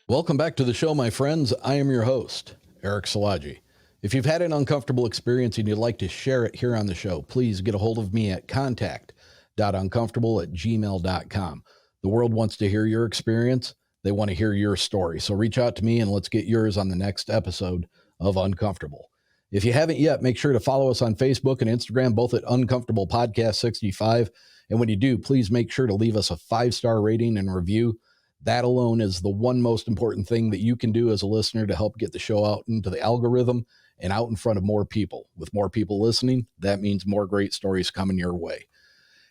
Welcome back to the show, my friends. I am your host, Eric Szilagyi. If you've had an uncomfortable experience and you'd like to share it here on the show, please get a hold of me at contact.uncomfortable@gmail.com. The world wants to hear your experience. They want to hear your story. So reach out to me and let's get yours on the next episode of Uncomfortable. If you haven't yet, make sure to follow us on Facebook and Instagram, both at Uncomfortable Podcast 65. And when you do, please make sure to leave us a 5-star rating and review. That alone is the one most important thing that you can do as a listener to help get the show out into the algorithm and out in front of more people. With more people listening, that means more great stories coming your way.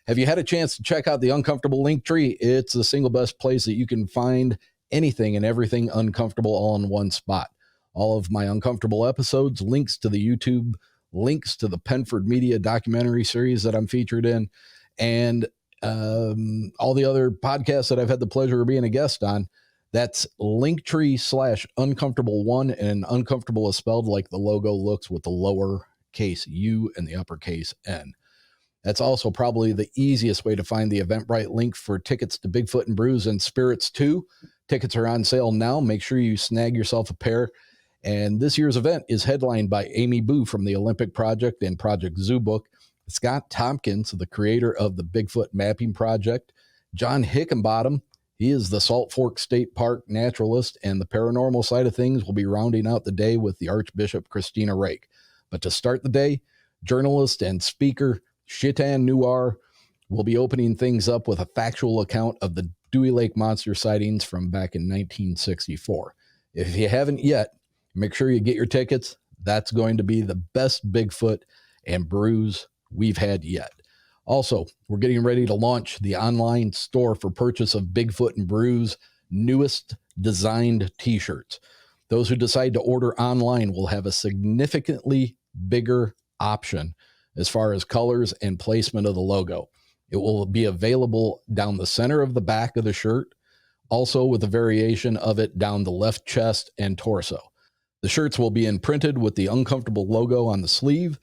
Have you had a chance to check out the Uncomfortable link tree? It's the single best place that you can find anything and everything uncomfortable all in one spot. All of my Uncomfortable episodes, links to the YouTube, links to the Penford Media documentary series that I'm featured in, and all the other podcasts that I've had the pleasure of being a guest on. That's linktree/uncomfortable1, and uncomfortable is spelled like the logo looks with the lowercase u and the uppercase N. That's also probably the easiest way to find the Eventbrite link for tickets to Bigfoot and Brews and Spirits 2. Tickets are on sale now. Make sure you snag yourself a pair. And this year's event is headlined by Amy Boo from the Olympic Project and Project Zoo Book, Scott Tompkins, the creator of the Bigfoot Mapping Project, John Hickenbottom. He is the Salt Fork State Park naturalist, and the paranormal side of things will be rounding out the day with the Archbishop Christina Rake. But to start the day, journalist and speaker Shitan Nuar will be opening things up with a factual account of the Dewey Lake monster sightings from back in 1964. If you haven't yet, make sure you get your tickets. That's going to be the best Bigfoot and brews we've had yet. Also, we're getting ready to launch the online store for purchase of Bigfoot and Brews' newest designed t-shirts. Those who decide to order online will have a significantly bigger option as far as colors and placement of the logo. It will be available down the center of the back of the shirt, also with a variation of it down the left chest and torso. The shirts will be imprinted with the Uncomfortable logo on the sleeve.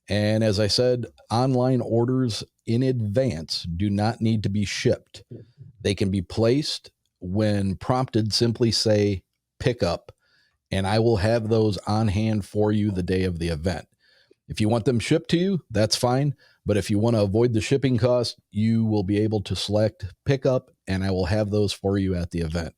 And as I said, online orders in advance do not need to be shipped. They can be placed. When prompted, simply say pick up, and I will have those on hand for you the day of the event. If you want them shipped to you, that's fine. But if you want to avoid the shipping cost, you will be able to select pick up, and I will have those for you at the event.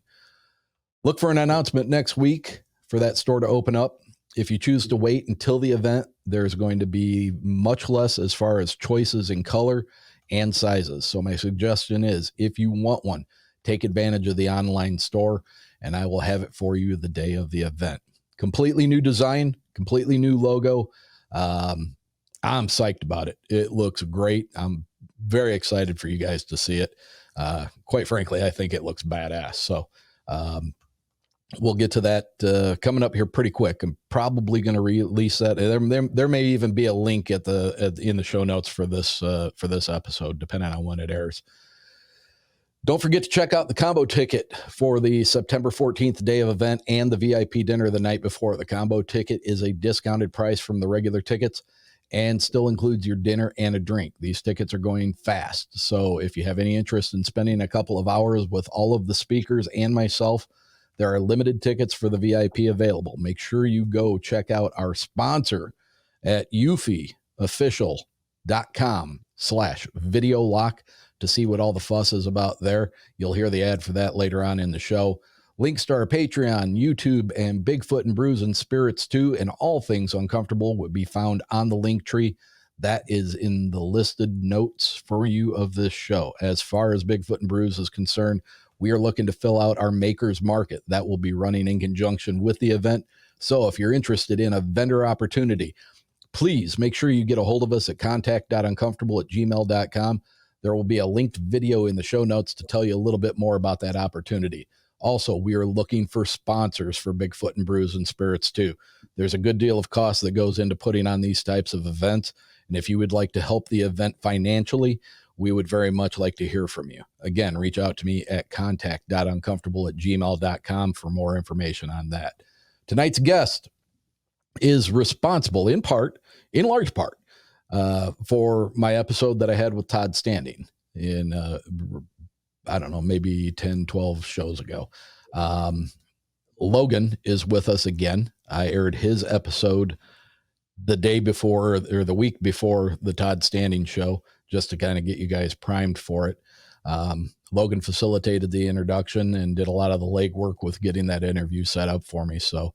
Look for an announcement next week for that store to open up. If you choose to wait until the event, there's going to be much less as far as choices in color and sizes. So my suggestion is, if you want one, take advantage of the online store, and I will have it for you the day of the event. Completely new design, completely new logo. I'm psyched about it. It looks great. I'm very excited for you guys to see it. Quite frankly, I think it looks badass. So, we'll get to that coming up here pretty quick. I'm probably going to release that. There may even be a link in the show notes for this episode, depending on when it airs. Don't forget to check out the combo ticket for the September 14th day of event and the VIP dinner the night before. The combo ticket is a discounted price from the regular tickets and still includes your dinner and a drink. These tickets are going fast. So if you have any interest in spending a couple of hours with all of the speakers and myself, there are limited tickets for the VIP available. Make sure you go check out our sponsor at eufyofficial.com/video lock to see what all the fuss is about there. You'll hear the ad for that later on in the show. Links to our Patreon, YouTube, and Bigfoot and Brews and Spirits 2, and all things uncomfortable would be found on the link tree. That is in the listed notes for you of this show. As far as Bigfoot and Brews is concerned, we are looking to fill out our makers market that will be running in conjunction with the event. So if you're interested in a vendor opportunity, please make sure you get a hold of us at contact.uncomfortable@gmail.com. There will be a linked video in the show notes to tell you a little bit more about that opportunity. Also, we are looking for sponsors for Bigfoot and Brews and Spirits too. There's a good deal of cost that goes into putting on these types of events. And if you would like to help the event financially, we would very much like to hear from you. Again, reach out to me at contact.uncomfortable@gmail.com for more information on that. Tonight's guest is responsible in large part, for my episode that I had with Todd Standing in, I don't know, maybe 10, 12 shows ago. Logan is with us again. I aired his episode the day before or the week before the Todd Standing show, just to kind of get you guys primed for it. Logan facilitated the introduction and did a lot of the legwork with getting that interview set up for me. So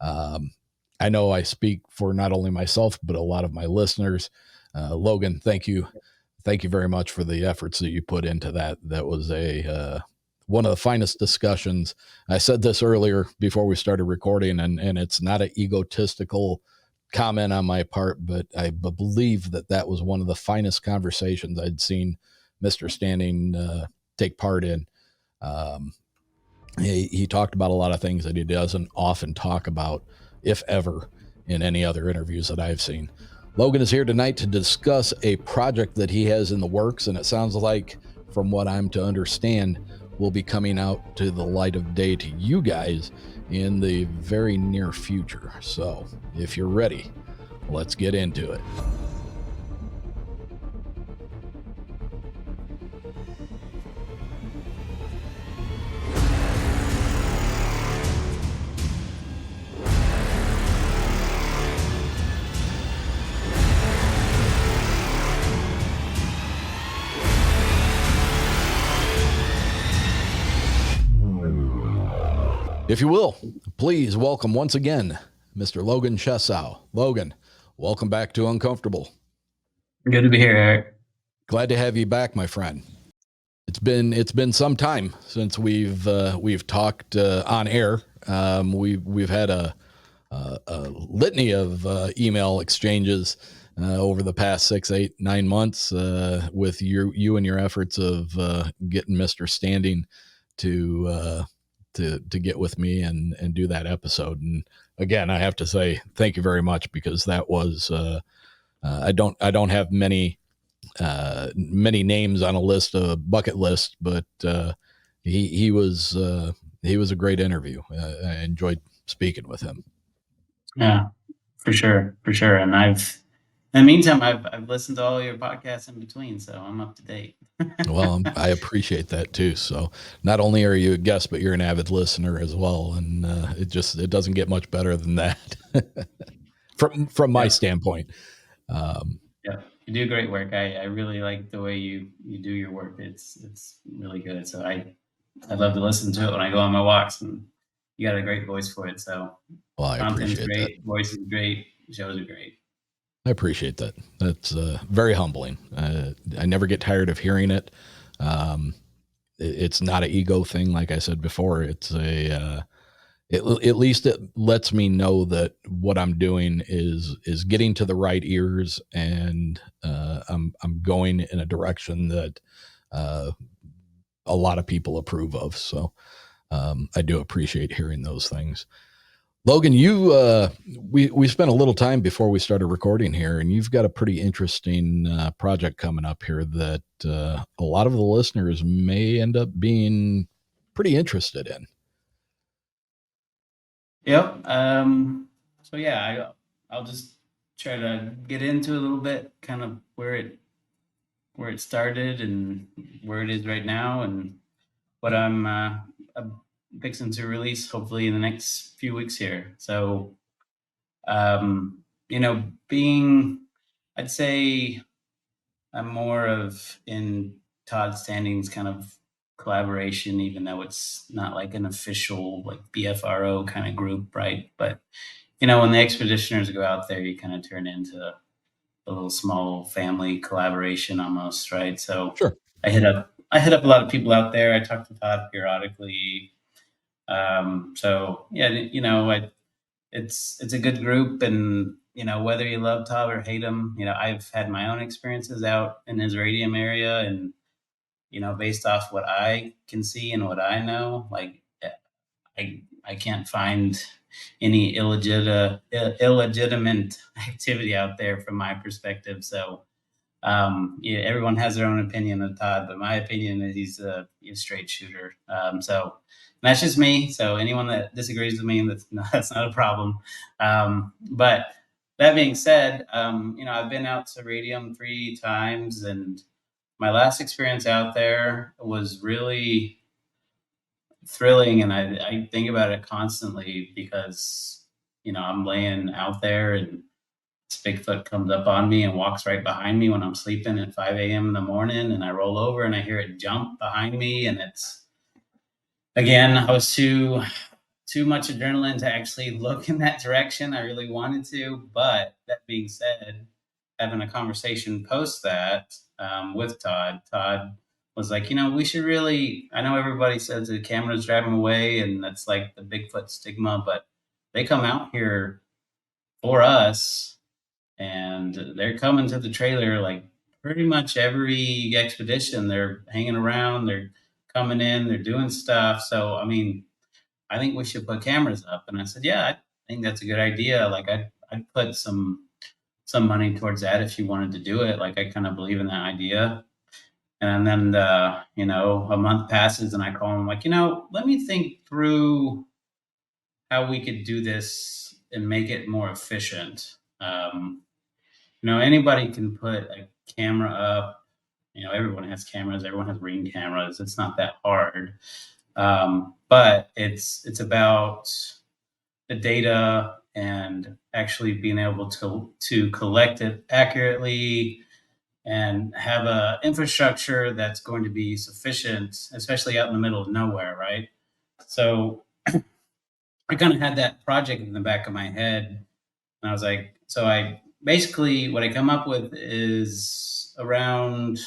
I know I speak for not only myself, but a lot of my listeners. Logan, thank you. Thank you very much for the efforts that you put into that. That was one of the finest discussions. I said this earlier before we started recording, and it's not an egotistical comment on my part, but I believe that was one of the finest conversations I'd seen Mr. Standing take part in. He talked about a lot of things that he doesn't often talk about, if ever, in any other interviews that I've seen. Logan is here tonight to discuss a project that he has in the works, and it sounds like, from what I'm to understand, will be coming out to the light of day to you guys in the very near future. So if you're ready, let's get into it. If you will, please welcome once again, Mr. Logan Chesow. Logan, welcome back to uNcomfortable. Good to be here, Eric. Glad to have you back, my friend. It's been some time since we've talked on air. We've had a litany of email exchanges over the past 6, 8, 9 months with you and your efforts of getting Mr. Standing to get with me and do that episode. And again, I have to say thank you very much, because that was I don't have many names on a list, a bucket list, but he was a great interview. I enjoyed speaking with him. Yeah, for sure. And in the meantime, I've listened to all your podcasts in between, so I'm up to date. Well, I appreciate that too. So not only are you a guest, but you're an avid listener as well, and it doesn't get much better than that from my standpoint. Yeah, you do great work. I really like the way you do your work. It's really good. So I love to listen to it when I go on my walks, and you got a great voice for it. So Well, I content's appreciate that. great, voice is great, shows are great. I appreciate that. That's very humbling. I never get tired of hearing it. It's not an ego thing, like I said before. It's at least it lets me know that what I'm doing is getting to the right ears, and I'm going in a direction that a lot of people approve of. So I do appreciate hearing those things. Logan, we spent a little time before we started recording here, and you've got a pretty interesting project coming up here that a lot of the listeners may end up being pretty interested in. Yep. So yeah, I'll just try to get into a little bit, kind of where it started and where it is right now, and what I'm fixing to release hopefully in the next few weeks here. So, I'd say I'm more of in Todd Standing's kind of collaboration, even though it's not like an official like BFRO kind of group, right? But when the expeditioners go out there, you kind of turn into a little small family collaboration almost, right? So Sure. I hit up a lot of people out there. I talk to Todd periodically. So yeah, it's a good group, and whether you love Todd or hate him, I've had my own experiences out in his radium area, and based off what I can see and what I know, like I can't find any illegitimate activity out there from my perspective. So Yeah, everyone has their own opinion of Todd, but my opinion is he's a straight shooter. So that's just me. So anyone that disagrees with me, that's not a problem. But that being said, I've been out to Radium 3 times, and my last experience out there was really thrilling, and I think about it constantly because I'm laying out there and this Bigfoot comes up on me and walks right behind me when I'm sleeping at 5 a.m. in the morning, and I roll over and I hear it jump behind me, and it's again, I was too much adrenaline to actually look in that direction. I really wanted to, but that being said, having a conversation post that with Todd was like, we should really. I know everybody says the cameras drive them away, and that's like the Bigfoot stigma, but they come out here for us, and they're coming to the trailer like pretty much every expedition. They're hanging around, they're coming in, they're doing stuff. So, I mean, I think we should put cameras up. And I said, yeah, I think that's a good idea. Like I'd put some money towards that if you wanted to do it. Like I kind of believe in that idea. And then, a month passes and I call him like, let me think through how we could do this and make it more efficient. Anybody can put a camera up. Everyone has cameras. Everyone has Ring cameras. It's not that hard. But it's about the data and actually being able to collect it accurately and have a infrastructure that's going to be sufficient, especially out in the middle of nowhere, right? So I kind of had that project in the back of my head, and I was like, so I basically what I come up with is around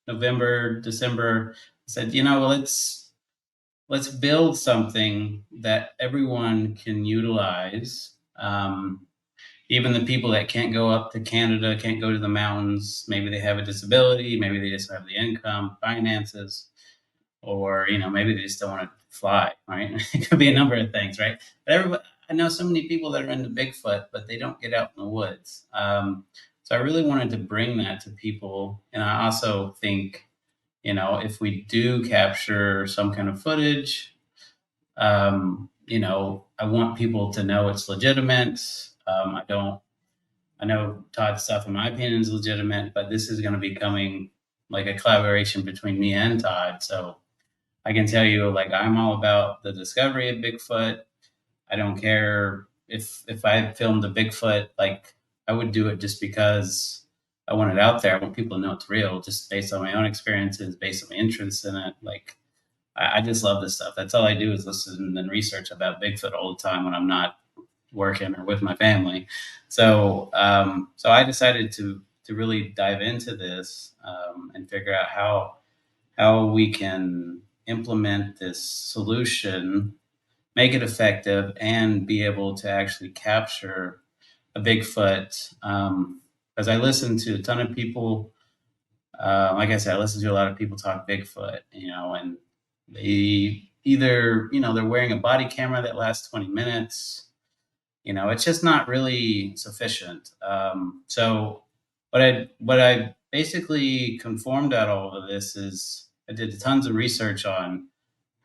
November, December. I said, let's build something that everyone can utilize. Even the people that can't go up to Canada, can't go to the mountains. Maybe they have a disability. Maybe they just have the income, finances, or maybe they just don't want to fly. Right? It could be a number of things, right? But everybody, I know so many people that are into Bigfoot, but they don't get out in the woods. So I really wanted to bring that to people, and I also think, if we do capture some kind of footage, I want people to know it's legitimate. I know Todd's stuff, in my opinion, is legitimate, but this is going to be coming like a collaboration between me and Todd. So I can tell you, like, I'm all about the discovery of Bigfoot. I don't care if I filmed a Bigfoot, like, I would do it just because I want it out there. I want people to know it's real, just based on my own experiences, based on my interest in it. Like, I just love this stuff. That's all I do is listen and research about Bigfoot all the time when I'm not working or with my family. So I decided to really dive into this and figure out how we can implement this solution, make it effective, and be able to actually capture a Bigfoot. Because I listen to a ton of people. Like I said, I listen to a lot of people talk Bigfoot, and they either, they're wearing a body camera that lasts 20 minutes. It's just not really sufficient. So what I basically conformed out all of this is I did tons of research on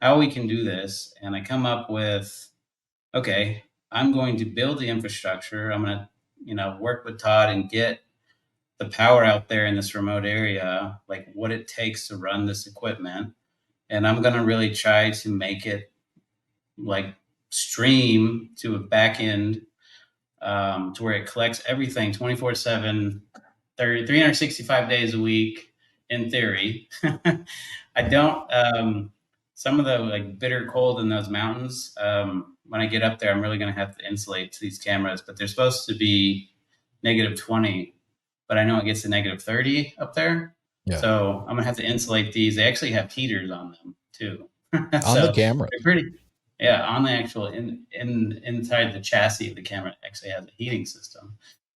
how we can do this, and I come up with, okay, I'm going to build the infrastructure. I'm going to, work with Todd and get the power out there in this remote area, like what it takes to run this equipment. And I'm going to really try to make it like stream to a backend, to where it collects everything 24/7, 365 days a week, in theory. I don't, some of the like bitter cold in those mountains, when I get up there, I'm really going to have to insulate these cameras, but they're supposed to be -20, but I know it gets to -30 up there. Yeah. So I'm gonna have to insulate these. They actually have heaters on them too. On the So camera. they're pretty, yeah, on the actual inside the chassis of the camera, it actually has a heating system.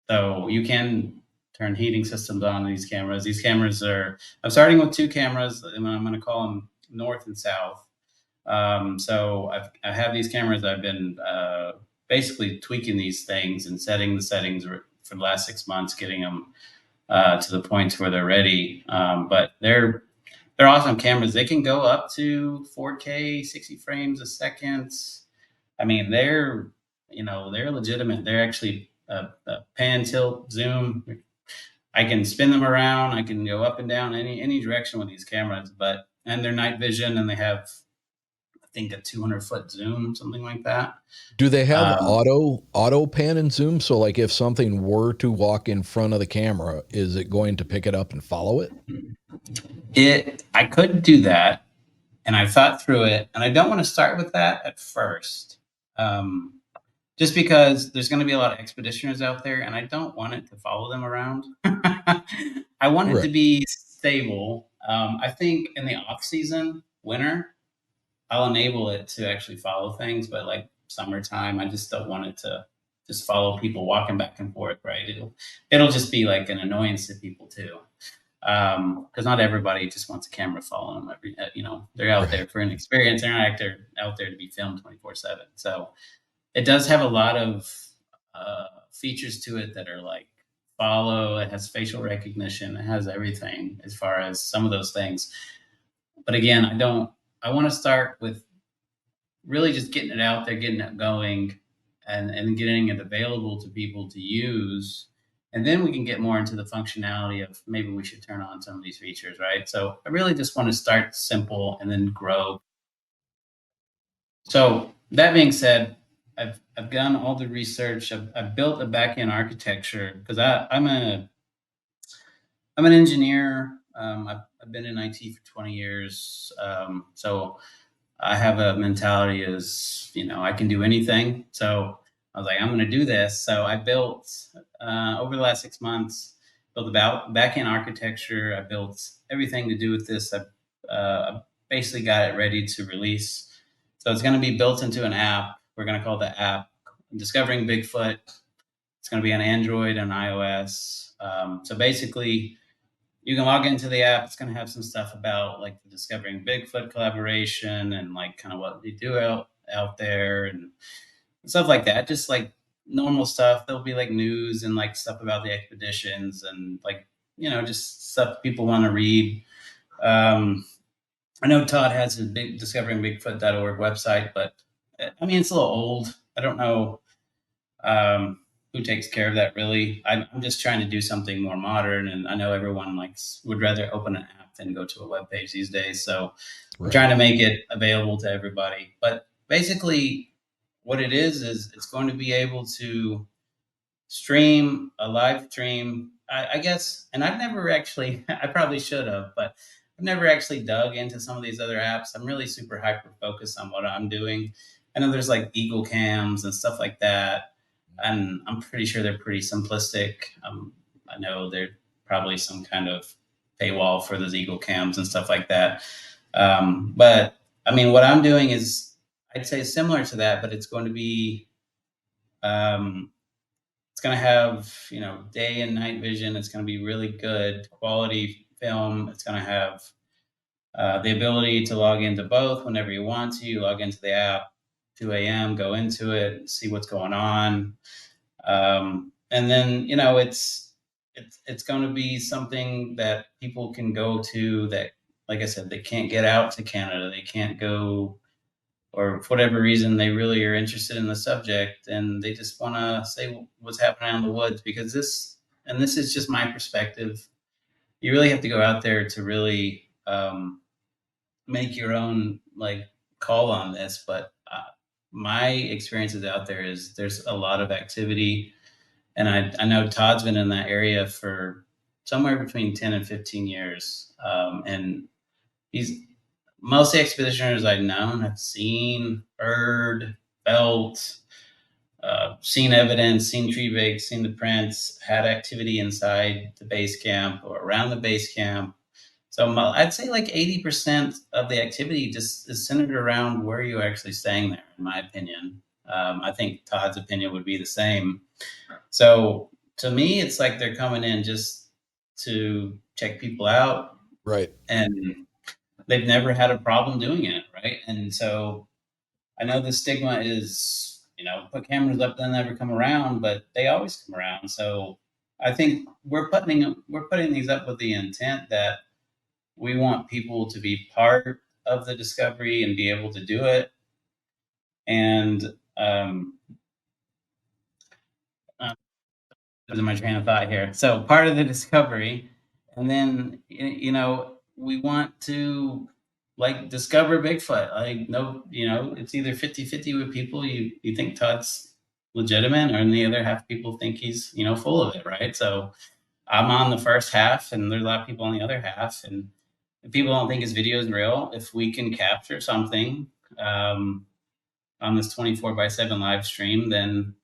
So you can turn heating systems on these cameras. These cameras are, I'm starting with 2 cameras, and I'm going to call them north and south. So I have these cameras. I've been basically tweaking these things and setting the settings for the last 6 months, getting them to the point where they're ready. But they're awesome cameras. They can go up to 4K, 60 frames a second. I mean, they're legitimate. They're actually a pan, tilt, zoom. I can spin them around. I can go up and down any direction with these cameras. And they're night vision, and they have, I think, a 200-foot zoom, something like that. Do they have Um, auto pan and zoom? So like if something were to walk in front of the camera, is it going to pick it up and follow it? I could do that, and I thought through it, and I don't want to start with that at first. Um, just because there's going to be a lot of expeditioners out there, and I don't want it to follow them around. I want it Right. to be stable. I think in the off season, winter, I'll enable it to actually follow things, but like summertime, I just don't want it to just follow people walking back and forth. Right? It'll just be like an annoyance to people too, because not everybody just wants a camera following them. They're out there Right. for an experience. They're not out there to be filmed 24/7. So it does have a lot of features to it that are like follow. It has facial recognition. It has everything as far as some of those things. But again, I don't. I want to start with really just getting it out there, getting it going, and getting it available to people to use. And then we can get more into the functionality of maybe we should turn on some of these features, right? So I really just want to start simple and then grow. So that being said, I've done all the research. I've built a backend architecture because I'm an engineer. I've been in IT for 20 years, so I have a mentality as I can do anything. So I was like, I'm going to do this. So I built over the last 6 months, built about backend architecture. I built everything to do with this. I basically got it ready to release. So it's going to be built into an app. We're going to call the app Discovering Bigfoot. It's going to be on Android and iOS. So basically, you can log into the app. It's going to have some stuff about like the Discovering Bigfoot collaboration and like kind of what they do out there and stuff like that. Just like normal stuff. There'll be like news and like stuff about the expeditions and like just stuff people want to read. Um, I know Todd has his big discoveringbigfoot.org website, but I mean it's a little old. I don't know um, who takes care of that really. I'm just trying to do something more modern, and I know everyone would rather open an app than go to a web page these days. So we're Right. trying to make it available to everybody. But basically, what it is it's going to be able to stream a live stream. I guess, and I've never actually. I probably should have, but I've never actually dug into some of these other apps. I'm really super hyper focused on what I'm doing. I know there's like Eagle cams and stuff like that, and I'm pretty sure they're pretty simplistic. I know there's probably some kind of paywall for those Eagle cams and stuff like that. But I mean, what I'm doing is I'd say similar to that, but it's going to be um, it's going to have day and night vision. It's going to be really good quality film. It's going to have the ability to log into both whenever you want to. You log into the app 2 a.m., go into it, see what's going on, and then it's going to be something that people can go to that, like I said, they can't get out to Canada. They can't go, or for whatever reason they really are interested in the subject and they just want to say what's happening in the woods because this is just my perspective. You really have to go out there to really make your own like call on this, but my experiences out there is there's a lot of activity, and I know Todd's been in that area for somewhere between 10 and 15 years, and he's most expeditioners I've known have seen, heard, felt, seen evidence, seen tree breaks, seen the prints, had activity inside the base camp or around the base camp. So I'd say like 80% of the activity just is centered around where you're actually staying there, in my opinion. I think Todd's opinion would be the same. So to me, it's like they're coming in just to check people out, Right. and they've never had a problem doing it, right? And so I know the stigma is, put cameras up, they'll never come around, but they always come around. So I think we're putting these up with the intent that we want people to be part of the discovery and be able to do it. And uh, losing my train of thought here. So part of the discovery, and then we want to like discover Bigfoot. Like no, it's either 50-50 with people you think Todd's legitimate, or in the other half people think he's full of it, right? So I'm on the first half, and there's a lot of people on the other half, and if people don't think his video is real, if we can capture something um, on this 24/7 live stream, then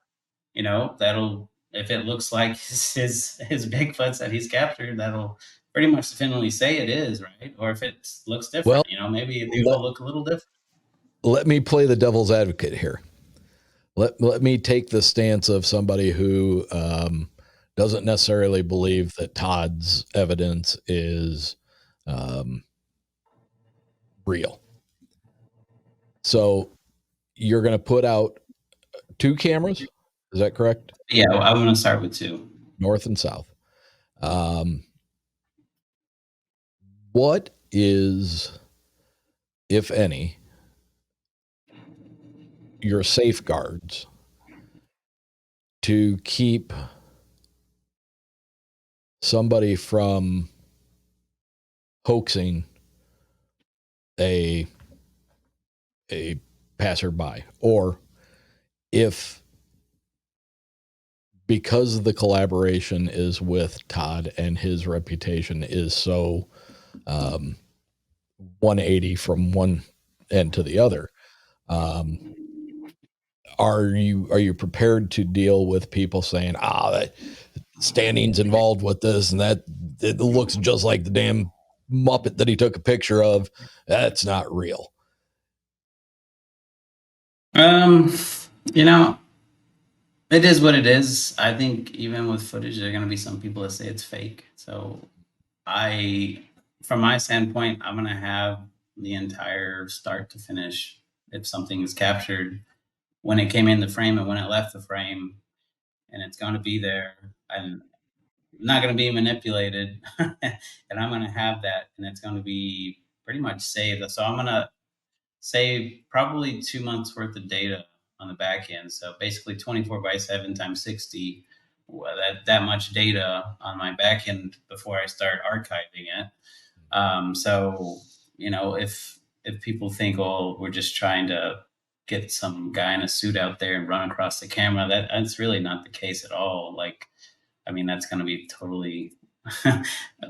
that'll, if it looks like his Bigfoots that he's captured, that'll pretty much definitively say it is, right? Or if it looks Well, different, maybe it let, will look a little different. let me play the devil's advocate here. Let me take the stance of somebody who doesn't necessarily believe that Todd's evidence is um, real. So you're going to put out two cameras. Is that correct? Yeah, well, I'm going to start with two. North and south. What is, if any, your safeguards to keep somebody from hoaxing a passerby, or if, because the collaboration is with Todd and his reputation is so 180 from one end to the other, are you prepared to deal with people saying, that Standing's involved with this, and that it looks just like the damn Muppet that he took a picture of? That's not real. Um, you know, it is what it is. I think even with footage, there are going to be some people that say it's fake. So I, from my standpoint, I'm going to have the entire start to finish. If something is captured when it came in the frame and when it left the frame, and it's going to be there, and not going to be manipulated, and I'm going to have that, and it's going to be pretty much saved. So I'm going to save probably 2 months worth of data on the back end. So basically 24/7 times 60, that much data on my back end before I start archiving it. So if people think, oh, we're just trying to get some guy in a suit out there and run across the camera, that's really not the case at all. Like, I mean, that's going to be totally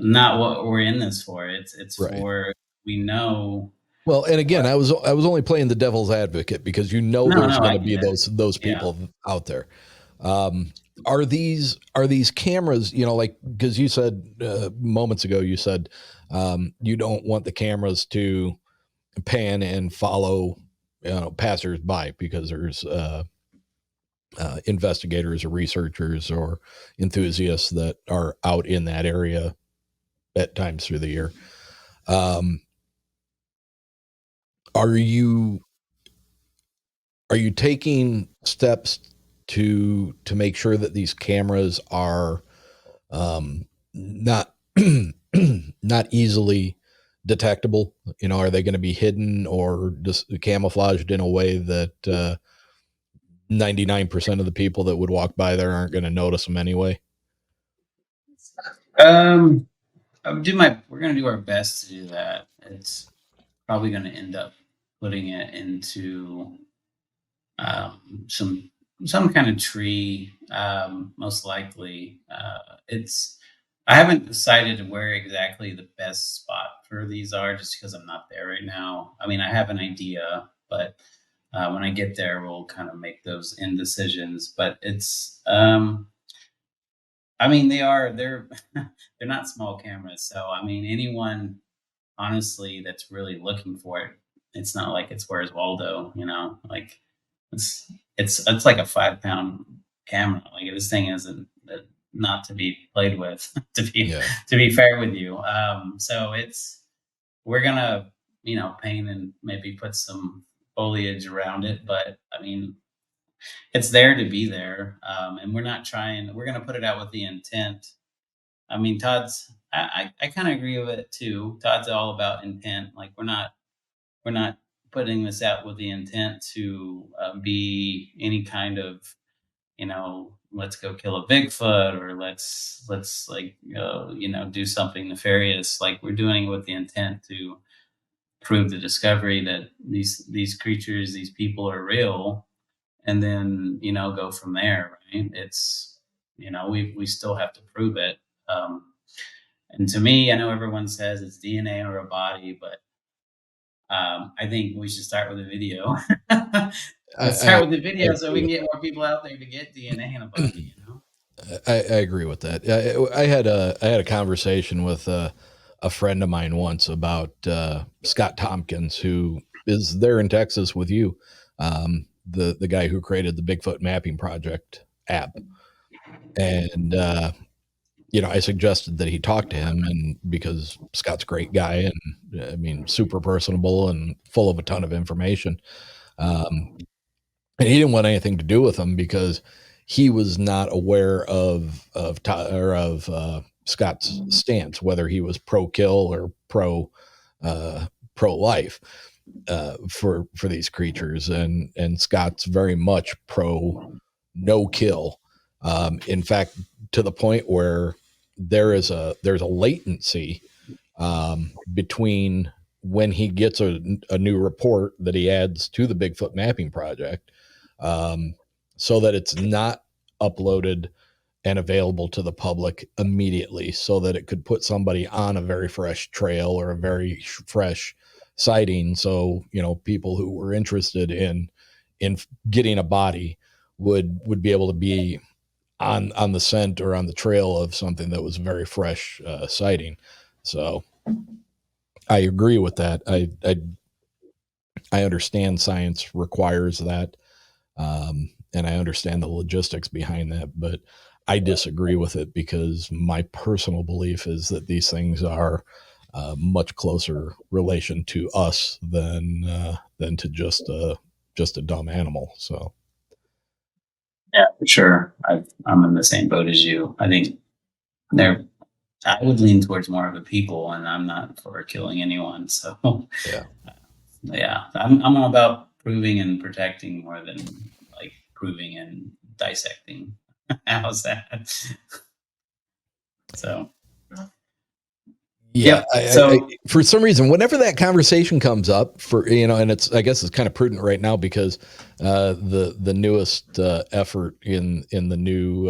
not what we're in this for. It's Right. for, we know. Well, and again, I was only playing the devil's advocate because No, there's no, going I to be get it. those Yeah. people out there. Are these cameras? Like, because you said moments ago, you said you don't want the cameras to pan and follow passersby because there's investigators or researchers or enthusiasts that are out in that area at times through the year. Um, are you taking steps to make sure that these cameras are not not easily detectable? Are they going to be hidden or just camouflaged in a way that 99% of the people that would walk by there aren't going to notice them anyway? Um, we're gonna do our best to do that. It's probably gonna end up putting it into some kind of tree, most likely. It's I haven't decided where exactly the best spot for these are, just because I'm not there right now. I mean, I have an idea, but when I get there, we'll kind of make those indecisions. But I mean, they're not small cameras, so I mean, anyone honestly that's really looking for it, it's not like it's Where's Waldo, like it's like a 5 pound camera. Like, this thing isn't not to be played with, Yeah. to be fair with you. So we're gonna paint and maybe put some foliage around it, but I mean, it's there to be there. And we're not trying, we're going to put it out with the intent. I mean, I kind of agree with it too. Todd's all about intent. Like we're not putting this out with the intent to be any kind of, let's go kill a Bigfoot, or let's like, do something nefarious. Like we're doing it with the intent to prove the discovery that these creatures, these people are real, and then go from there. Right? It's we still have to prove it. And to me, I know everyone says it's DNA or a body, but I think we should start with a video. Let's I, start with the I video so agree we can with get more people out there to get DNA in a body. I agree with that. I had a conversation with a friend of mine once about Scott Tompkins, who is there in Texas with you, the guy who created the Bigfoot Mapping Project app, and I suggested that he talk to him, and because Scott's a great guy, and I mean super personable and full of a ton of information. Um, and he didn't want anything to do with him because he was not aware of Scott's stance, whether he was pro kill or pro life for these creatures, and Scott's very much pro no kill. In fact, to the point where there's a latency between when he gets a new report that he adds to the Bigfoot Mapping Project, so that it's not uploaded and available to the public immediately, so that it could put somebody on a very fresh trail or a very fresh sighting. So people who were interested in getting a body would be able to be on the scent or on the trail of something that was very fresh sighting. So I agree with that. I understand science requires that, and I understand the logistics behind that, but I disagree with it because my personal belief is that these things are much closer relation to us than to just a dumb animal. So Yeah, for sure. I'm in the same boat as you. I think they're. I would lean towards more of a people, and I'm not for killing anyone. So yeah. yeah, I'm all about proving and protecting more than like proving and dissecting. How's that? So Yeah, yep. So for some reason, whenever that conversation comes up, and I guess it's kind of prudent right now because the newest effort in the new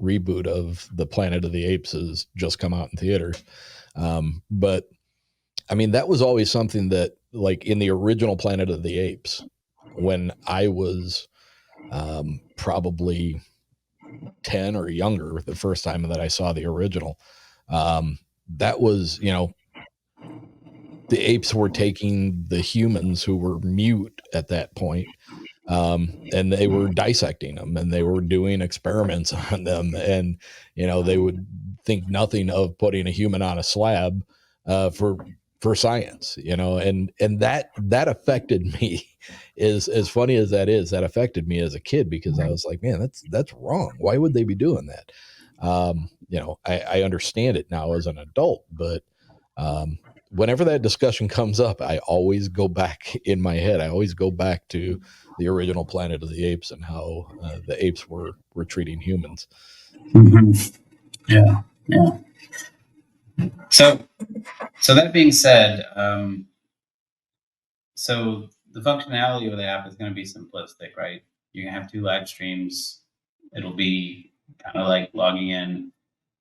reboot of the Planet of the Apes has just come out in theaters. But I mean, that was always something that, like in the original Planet of the Apes, when I was probably 10 or younger, the first time that I saw the original, that was the apes were taking the humans who were mute at that point, and they were dissecting them and they were doing experiments on them, and they would think nothing of putting a human on a slab for science, and that affected me. Is as funny as that is, that affected me as a kid because I was like, man, that's wrong. Why would they be doing that? I understand it now as an adult, but um, whenever that discussion comes up, I always go back in my head. I always go back to the original Planet of the Apes and how the apes were treating humans. mhm. Yeah, yeah. So so that being said, so the functionality of the app is going to be simplistic, right? You're going to have two live streams. It'll be kind of like logging in.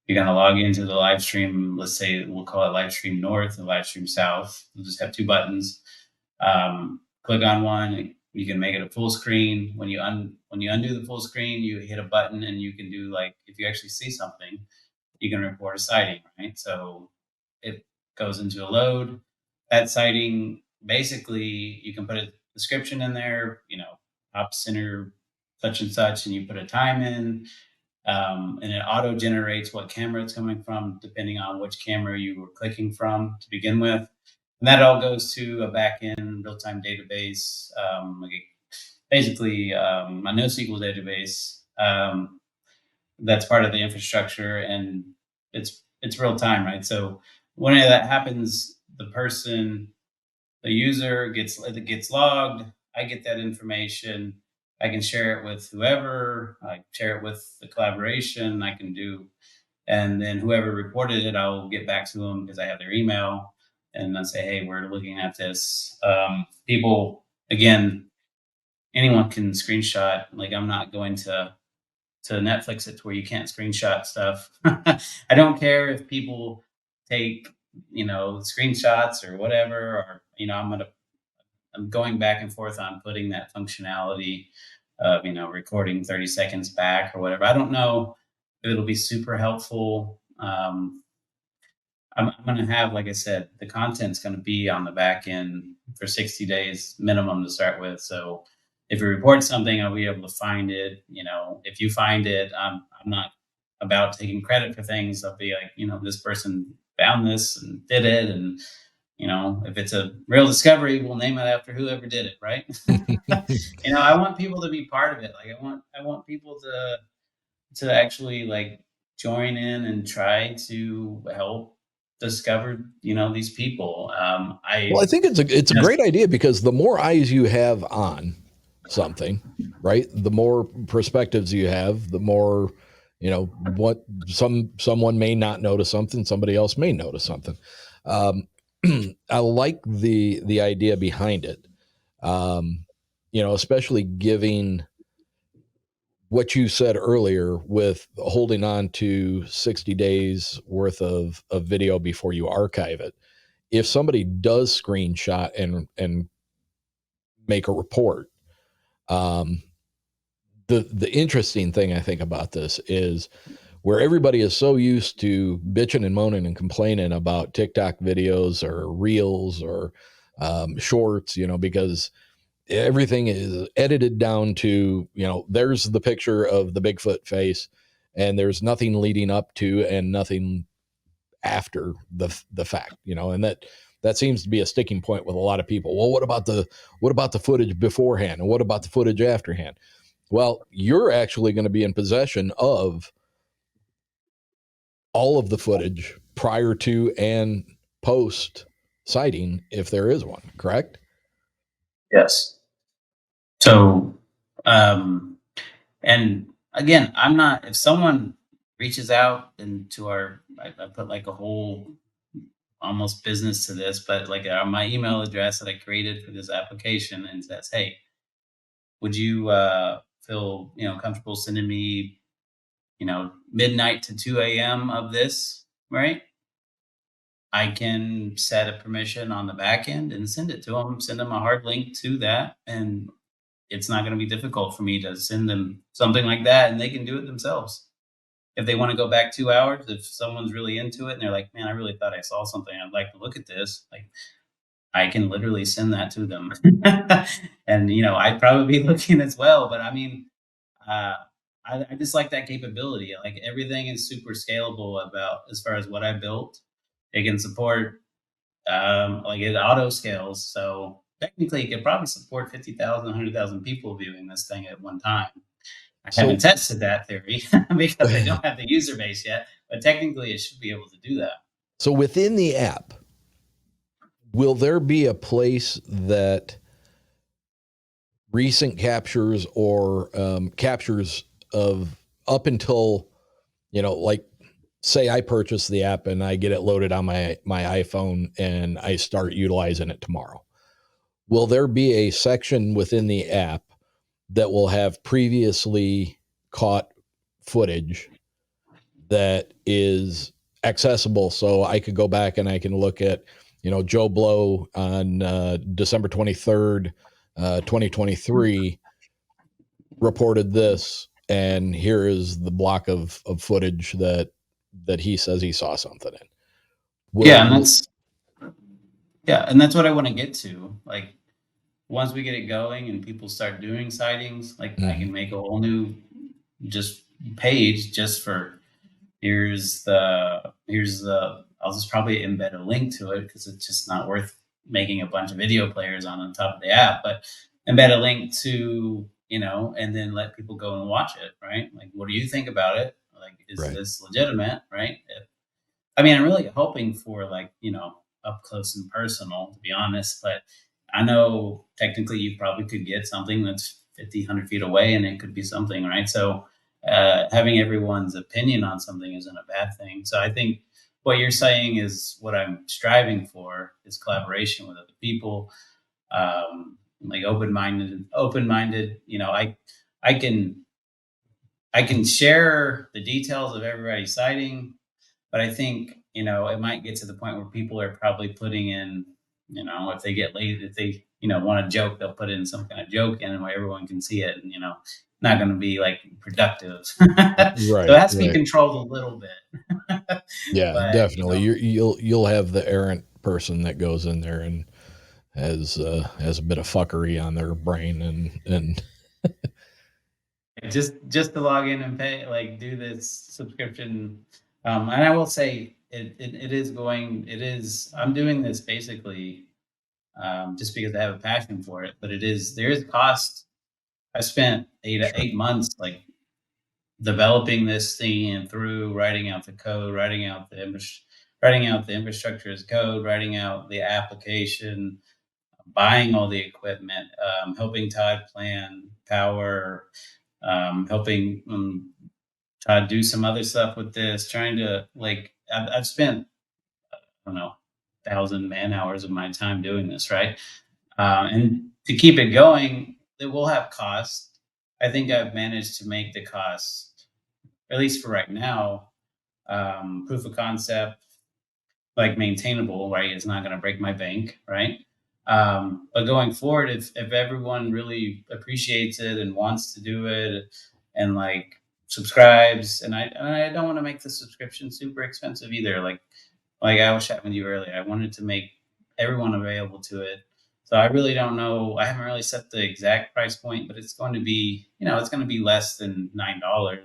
You're going to log into the live stream. Let's say we'll call it live stream north and live stream south. You'll just have two buttons. Click on one. You can make it a full screen. When you undo the full screen, you hit a button and you can do, like, if you actually see something, you can report a sighting, right? So it goes into a load. That sighting, basically, you can put a description in there, top center, such and such, and you put a time in, and it auto generates what camera it's coming from, depending on which camera you were clicking from to begin with. And that all goes to a backend real time database. Like basically a NoSQL database that's part of the infrastructure, and it's real time, right? So when that happens, the user gets logged. I get that information. I can share it with whoever. I share it with the collaboration. I can do, and then whoever reported it, I'll get back to them because I have their email, and then say, hey, we're looking at this. People, again, anyone can screenshot. Like, I'm not going to Netflix it to where you can't screenshot stuff. I don't care if people take, screenshots or whatever, or, I'm going back and forth on putting that functionality of, recording 30 seconds back or whatever. I don't know if it'll be super helpful. I'm going to have, like I said, the content's going to be on the back end for 60 days minimum to start with. So if you report something, I'll be able to find it. If you find it, I'm not about taking credit for things. I'll be like, this person found this and did it. And, if it's a real discovery, we'll name it after whoever did it. Right. I want people to be part of it. Like I want people to actually like join in and try to help discover these people. Well, I think it's a great idea because the more eyes you have on something, right, the more perspectives you have, the more what someone may not notice something, somebody else may notice something. um, I like the idea behind it. Especially giving what you said earlier with holding on to 60 days worth of video before you archive it. If somebody does screenshot and make a report, um, the interesting thing I think about this is where everybody is so used to bitching and moaning and complaining about TikTok videos or reels or shorts, because everything is edited down to, there's the picture of the Bigfoot face and there's nothing leading up to and nothing after the fact, and that seems to be a sticking point with a lot of people. Well, what about the footage beforehand, and what about the footage afterhand? Well, you're actually going to be in possession of all of the footage prior to and post sighting, if there is one, correct? Yes. So, and again, I'm not. If someone reaches out into I put like a whole almost business to this, but like my email address that I created for this application, and says, hey, would you feel comfortable sending me midnight to 2 a.m. of this, right? I can set a permission on the back end and send it to them, send them a hard link to that. And it's not going to be difficult for me to send them something like that, and they can do it themselves. If they want to go back 2 hours, if someone's really into it and they're like, man, I really thought I saw something, I'd like to look at this. Like, I can literally send that to them. And, I'd probably be looking as well. But I mean, uh, I just like that capability. Like, everything is super scalable about as far as what I built. It can support, like, it auto scales. So technically, it could probably support 50,000, 100,000 people viewing this thing at one time. I haven't So tested that theory because I don't have the user base yet, but technically, it should be able to do that. so within the app, will there be a place that recent captures or captures of up until, like, say I purchase the app and I get it loaded on my iPhone and I start utilizing it tomorrow? Will there be a section within the app that will have previously caught footage that is accessible, so I could go back and I can look at, Joe Blow on December 23rd, 2023 reported this, and here is the block of footage that he says he saw something in. Yeah, and Will that's what I want to get to. Like, once we get it going and people start doing sightings, like, I Mhm. can make a whole new just page just for I'll just probably embed a link to it because it's just not worth making a bunch of video players on top of the app. But embed a link to, and then let people go and watch it, right? Like, what do you think about it? Like, is Right. this legitimate, right? I mean, I'm really hoping for, like, up close and personal, to be honest. But I know technically you probably could get something that's 50, 100 feet away and it could be something, right? So having everyone's opinion on something isn't a bad thing. So I think what you're saying is what I'm striving for is collaboration with other people, like open minded. I can I can share the details of everybody's sighting, but I think, it might get to the point where people are probably putting in, if they get late, if they, want to joke, they'll put in some kind of joke in where everyone can see it, and, not going to be like productive. So it Right. has to be Right. controlled a little bit. Yeah, But, definitely. You'll have the errant person that goes in there and has a bit of fuckery on their brain and just to log in and pay, like, do this subscription. And I will say I'm doing this basically, just because I have a passion for it, but there is cost. I spent sure. 8 months, like, developing this thing and through writing out the code, writing out the infrastructure as code, writing out the application, buying all the equipment, helping Todd plan power, helping Todd do some other stuff with this, trying to, like, I've spent, I don't know, 1,000 man hours of my time doing this, right? And to keep it going, it will have cost. I think I've managed to make the cost, at least for right now, proof of concept, like, maintainable, right? It's not going to break my bank, right? But going forward, if everyone really appreciates it and wants to do it, and, like, subscribes, and I don't want to make the subscription super expensive either. Like I was chatting with you earlier, I wanted to make everyone available to it. So I really don't know. I haven't really set the exact price point, but it's going to be, it's going to be less than $9, or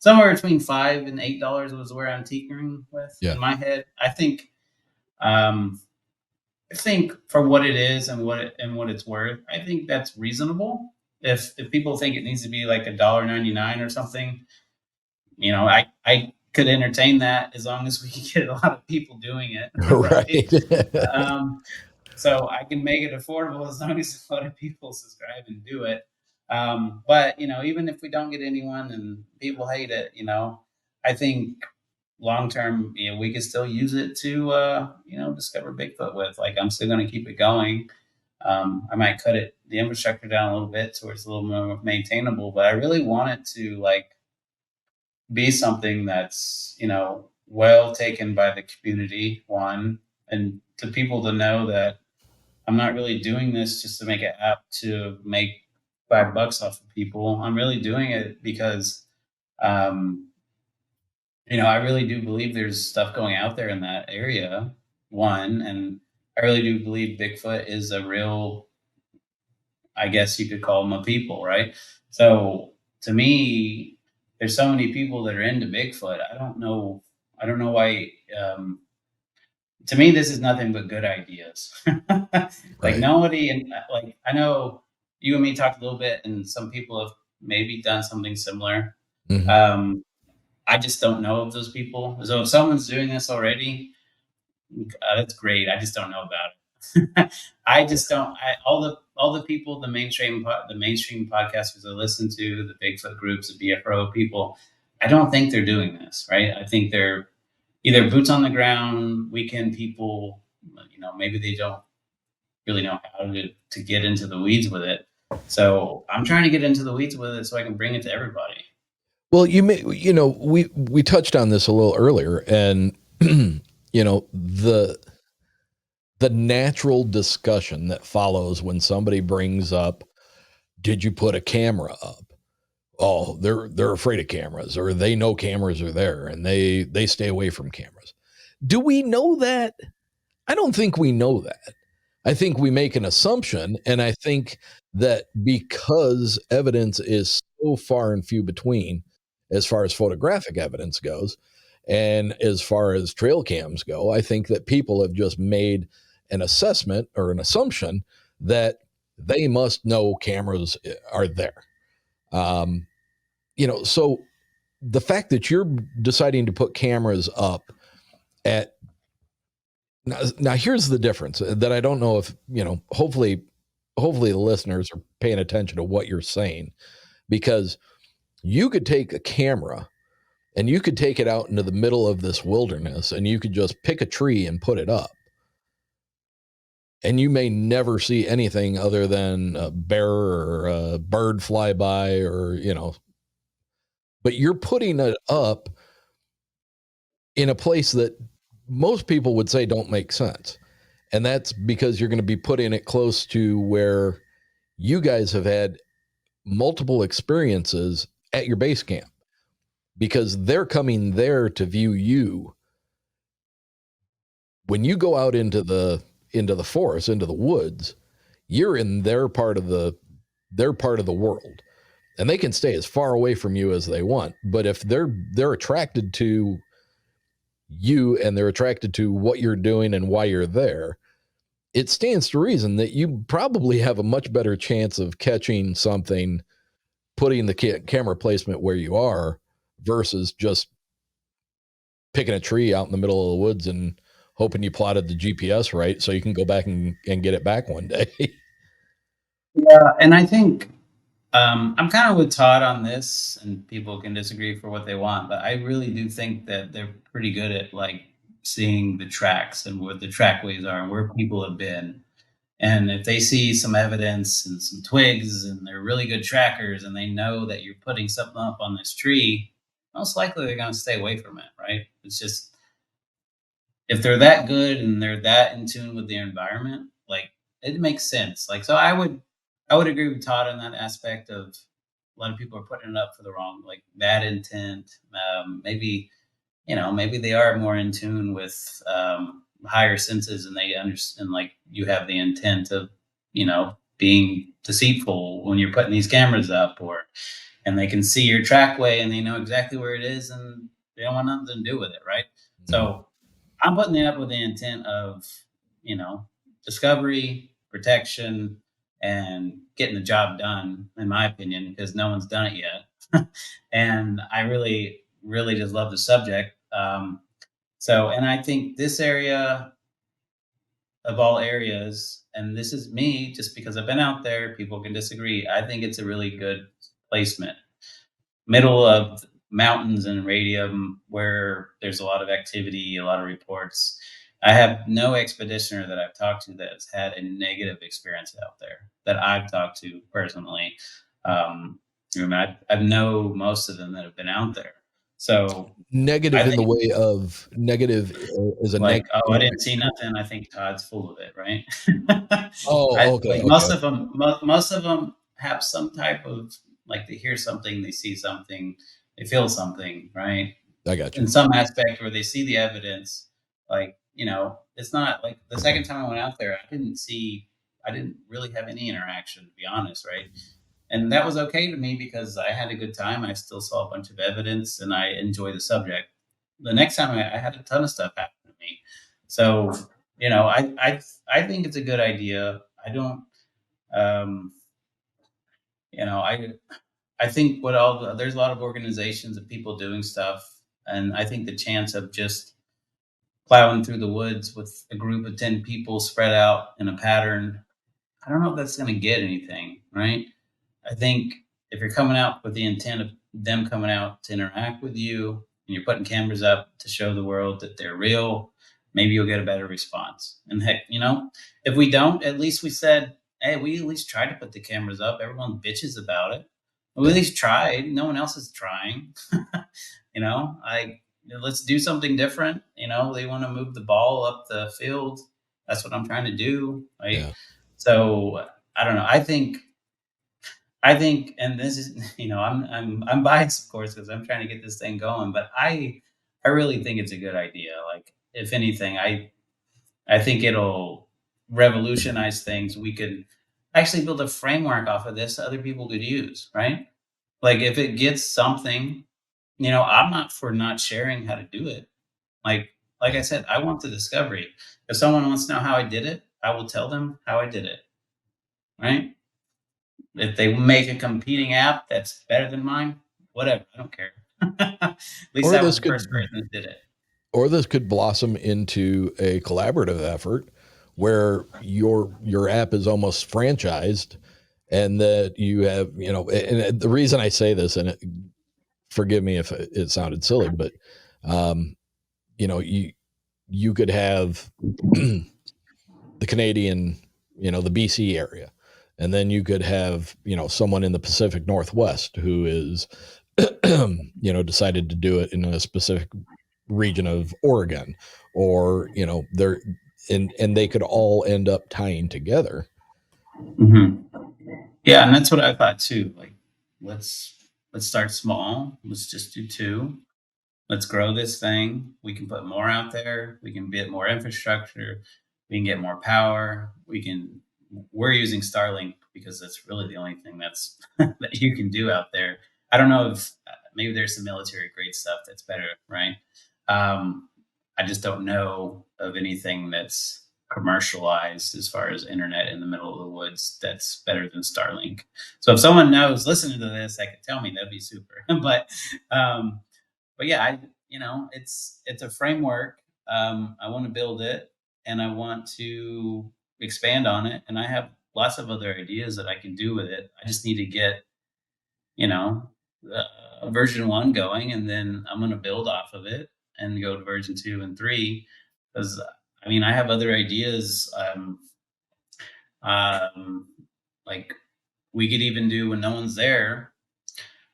somewhere between $5 and $8 was where I'm tinkering with Yeah. in my head. Um, I think for what it is and what it's worth, I think that's reasonable. If people think it needs to be like $1.99 or something, I could entertain that as long as we can get a lot of people doing it, right? Right. Um, so I can make it affordable as long as a lot of people subscribe and do it. But, even if we don't get anyone and people hate it, I think long term, we can still use it to, discover Bigfoot with. Like, I'm still going to keep it going. I might cut the infrastructure down a little bit so it's a little more maintainable, but I really want it to, like, be something that's, well taken by the community, one, and to people to know that I'm not really doing this just to make an app to make $5 off of people. I'm really doing it because, um, I really do believe there's stuff going out there in that area. One, and I really do believe Bigfoot is a real, I guess you could call them a people, right? So to me, there's so many people that are into Bigfoot. I don't know. I don't know why. To me, this is nothing but good ideas. Like, Right. nobody, and, like, I know you and me talked a little bit, and some people have maybe done something similar. Hmm. Um, I just don't know of those people. So if someone's doing this already, that's great. I just don't know about it. I just don't. All the people, the mainstream podcasters I listen to, the Bigfoot groups, the BFRO people, I don't think they're doing this right. I think they're either boots on the ground, weekend people. Maybe they don't really know how to get into the weeds with it. So I'm trying to get into the weeds with it so I can bring it to everybody. Well, we touched on this a little earlier, and the natural discussion that follows when somebody brings up, did you put a camera up? Oh, they're afraid of cameras, or they know cameras are there and they stay away from cameras. Do we know that? I don't think we know that. I think we make an assumption, and I think that because evidence is so far and few between as far as photographic evidence goes, and as far as trail cams go, I think that people have just made an assessment or an assumption that they must know cameras are there. Um, so the fact that you're deciding to put cameras up at now here's the difference that I don't know if, hopefully the listeners are paying attention to what you're saying, because you could take a camera and you could take it out into the middle of this wilderness and you could just pick a tree and put it up. And you may never see anything other than a bear or a bird fly by, or, but you're putting it up in a place that most people would say don't make sense. And that's because you're going to be putting it close to where you guys have had multiple experiences at your base camp, because they're coming there to view you. When you go out into the forest, into the woods, you're in their part of the world, and they can stay as far away from you as they want. But if they're attracted to you and they're attracted to what you're doing and why you're there, it stands to reason that you probably have a much better chance of catching something, putting the camera placement where you are, versus just picking a tree out in the middle of the woods and hoping you plotted the GPS right so you can go back and get it back one day. Yeah, and I think I'm kind of with Todd on this, and people can disagree for what they want, but I really do think that they're pretty good at like seeing the tracks and what the trackways are and where people have been. And if they see some evidence and some twigs and they're really good trackers and they know that you're putting something up on this tree, most likely they're going to stay away from it, right? It's just, if they're that good and they're that in tune with their environment, like it makes sense. Like, so I would agree with Todd on that aspect of a lot of people are putting it up for the wrong, like bad intent. Maybe, maybe they are more in tune with higher senses and they understand, like you have the intent of, being deceitful when you're putting these cameras up, and they can see your trackway and they know exactly where it is and they don't want nothing to do with it, right? So I'm putting it up with the intent of, you know, discovery, protection, and getting the job done, in my opinion, because no one's done it yet. And I really, really just love the subject. And I think this area of all areas, and this is me just because I've been out there, people can disagree. I think it's a really good placement, middle of mountains and radium where there's a lot of activity, a lot of reports. I have no expeditioner that I've talked to that's had a negative experience out there that I've talked to personally. I know most of them that have been out there. So Negative I in the think, way of negative is a like, negative. oh, I didn't see nothing. I think Todd's full of it, right? Oh, I okay, like most okay. of them. Most of them have some type of, like, they hear something, they see something, they feel something, right? I got you. In some aspect where they see the evidence. Like, it's not like the second time I went out there, I didn't really have any interaction, to be honest, right? And that was okay to me because I had a good time. I still saw a bunch of evidence and I enjoy the subject. The next time I had a ton of stuff happen to me. So, I think it's a good idea. I don't, um, you know, I think there's a lot of organizations of people doing stuff. And I think the chance of just plowing through the woods with a group of 10 people spread out in a pattern, I don't know if that's going to get anything, right? I think if you're coming out with the intent of them coming out to interact with you and you're putting cameras up to show the world that they're real, maybe you'll get a better response. And heck, if we don't, at least we said, hey, we at least tried to put the cameras up. Everyone bitches about it. We at Yeah, least tried. No one else is trying. Like, let's do something different. They want to move the ball up the field. That's what I'm trying to do. Right. yeah. So I don't know. I think, and this is, I'm biased, of course, because I'm trying to get this thing going. But I really think it's a good idea. Like, if anything, I think it'll revolutionize things. We could actually build a framework off of this that other people could use, right? Like, if it gets something, I'm not for not sharing how to do it. Like I Yeah. said, I want the discovery. If someone wants to know how I did it, I will tell them how I did it. right? If they make a competing app that's better than mine, whatever, I don't care. At least Or I was this the first could person that did it. or this could blossom into a collaborative effort where your app is almost franchised, and that you have, and the reason I say this, and forgive me if it sounded silly, but um, you could have the Canadian, the BC area, and then you could have, someone in the Pacific Northwest who is decided to do it in a specific region of Oregon, or they're and they could all end up tying together. Hmm. Yeah, and that's what I thought too. Like, let's let's start small. Let's just do two. Let's grow this thing. We can put more out there. We can get more infrastructure. We can get more power. We're using Starlink because that's really the only thing that's that you can do out there. I don't know if maybe there's some military grade stuff that's better, right? Um, I just don't know of anything that's commercialized as far as internet in the middle of the woods that's better than Starlink. So if someone knows listening to this that could tell me, that'd be super. Um, but yeah, it's a framework. I want to build it, and I want to expand on it, and I have lots of other ideas that I can do with it. I just need to get you know version one going, and then I'm going to build off of it and go to version two and three. Because I mean, I have other ideas. Um, like we could even do when no one's there,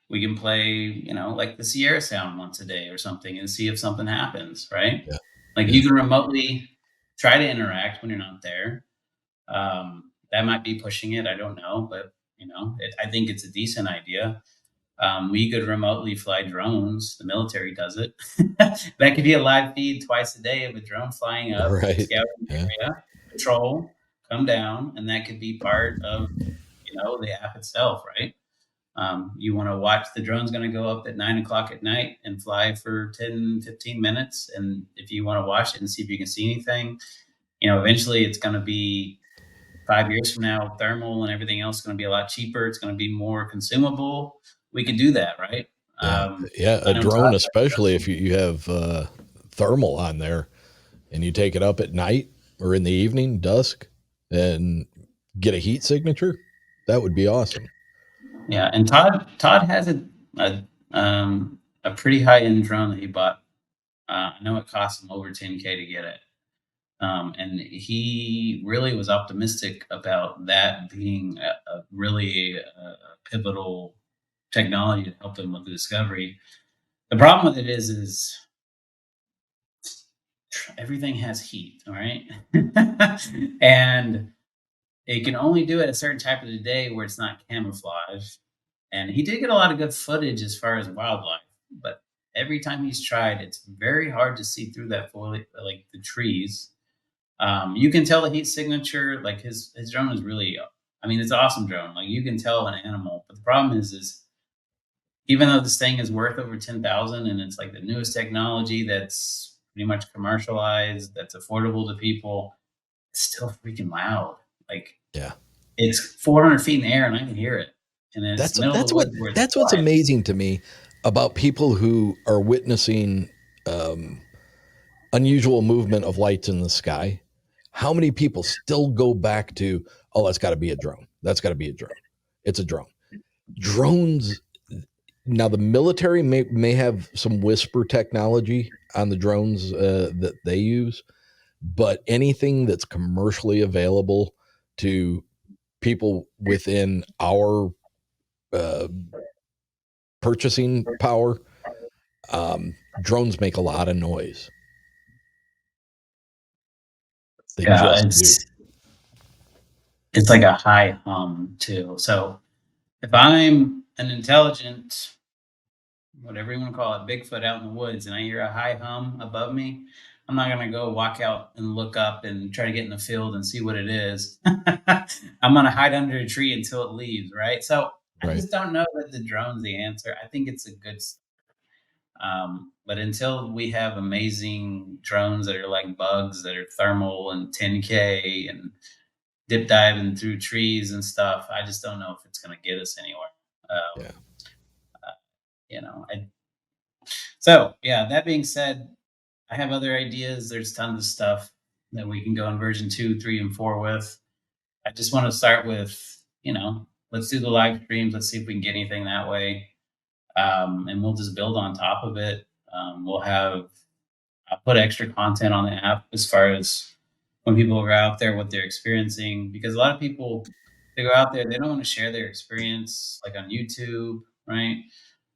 we can play, like the Sierra Sound once a day or something and see if something happens, right? Yeah, Like yeah, you can remotely try to interact when you're not there. That might be pushing it. I don't know, but I think it's a decent idea. We could remotely fly drones. The military does it. That could be a live feed twice a day of a drone flying up, right, scouting yeah, the area, patrol, come down, and that could be part of the app itself, right? You want to watch the drone's going to go up at 9 o'clock at night and fly for 10, 15 minutes. And if you want to watch it and see if you can see anything, eventually it's going to be 5 years from now, thermal and everything else is going to be a lot cheaper. It's going to be more consumable. We can do that, right? yeah, yeah. A I know drone, Todd. especially if you have thermal on there, and you take it up at night or in the evening, dusk, and get a heat signature, that would be awesome. Yeah, and Todd has a pretty high end drone that he bought. I know it cost him over 10K to get it. And he really was optimistic about that being a really pivotal technology to help him with the discovery. The problem with it is everything has heat, all right, and it can only do it a certain type of the day where it's not camouflage. And he did get a lot of good footage as far as wildlife, but every time he's tried, it's very hard to see through that foliage, like the trees. You can tell the heat signature. Like his drone is really, I mean, it's an awesome drone. Like you can tell an animal, but the problem is even though this thing is worth over 10,000 and it's like the newest technology that's pretty much commercialized, that's affordable to people, it's still freaking loud. Like Yeah, it's 400 feet in the air and I can hear it, and then it's that's the middle of that's the what woods where it's that's what's quiet. amazing to me about people who are witnessing um, unusual movement of lights in the sky. How many people still go back to, oh, that's got to be a drone. That's got to be a drone. It's a drone. Drones. Now the military may have some whisper technology on the drones that they use, but anything that's commercially available to people within our uh, purchasing power, drones make a lot of noise. They Yeah, just do. it's like a high hum too. So if I'm an intelligent, whatever you want to call it, Bigfoot out in the woods, and I hear a high hum above me, I'm not gonna go walk out and look up and try to get in the field and see what it is. I'm gonna hide under a tree until it leaves, right? So I Right. just don't know that the drone's the answer. I think it's a good, but until we have amazing drones that are like bugs that are thermal and 10K and dip diving through trees and stuff. I just don't know if it's going to get us anywhere. Yeah. You know, so yeah, that being said, I have other ideas. There's tons of stuff that we can go in version 2, 3, and 4 with. I just want to start with, let's do the live streams. Let's see if we can get anything that way. And we'll just build on top of it. I'll put extra content on the app as far as when people are out there, what they're experiencing, because a lot of people, they go out there, they don't want to share their experience like on YouTube, right?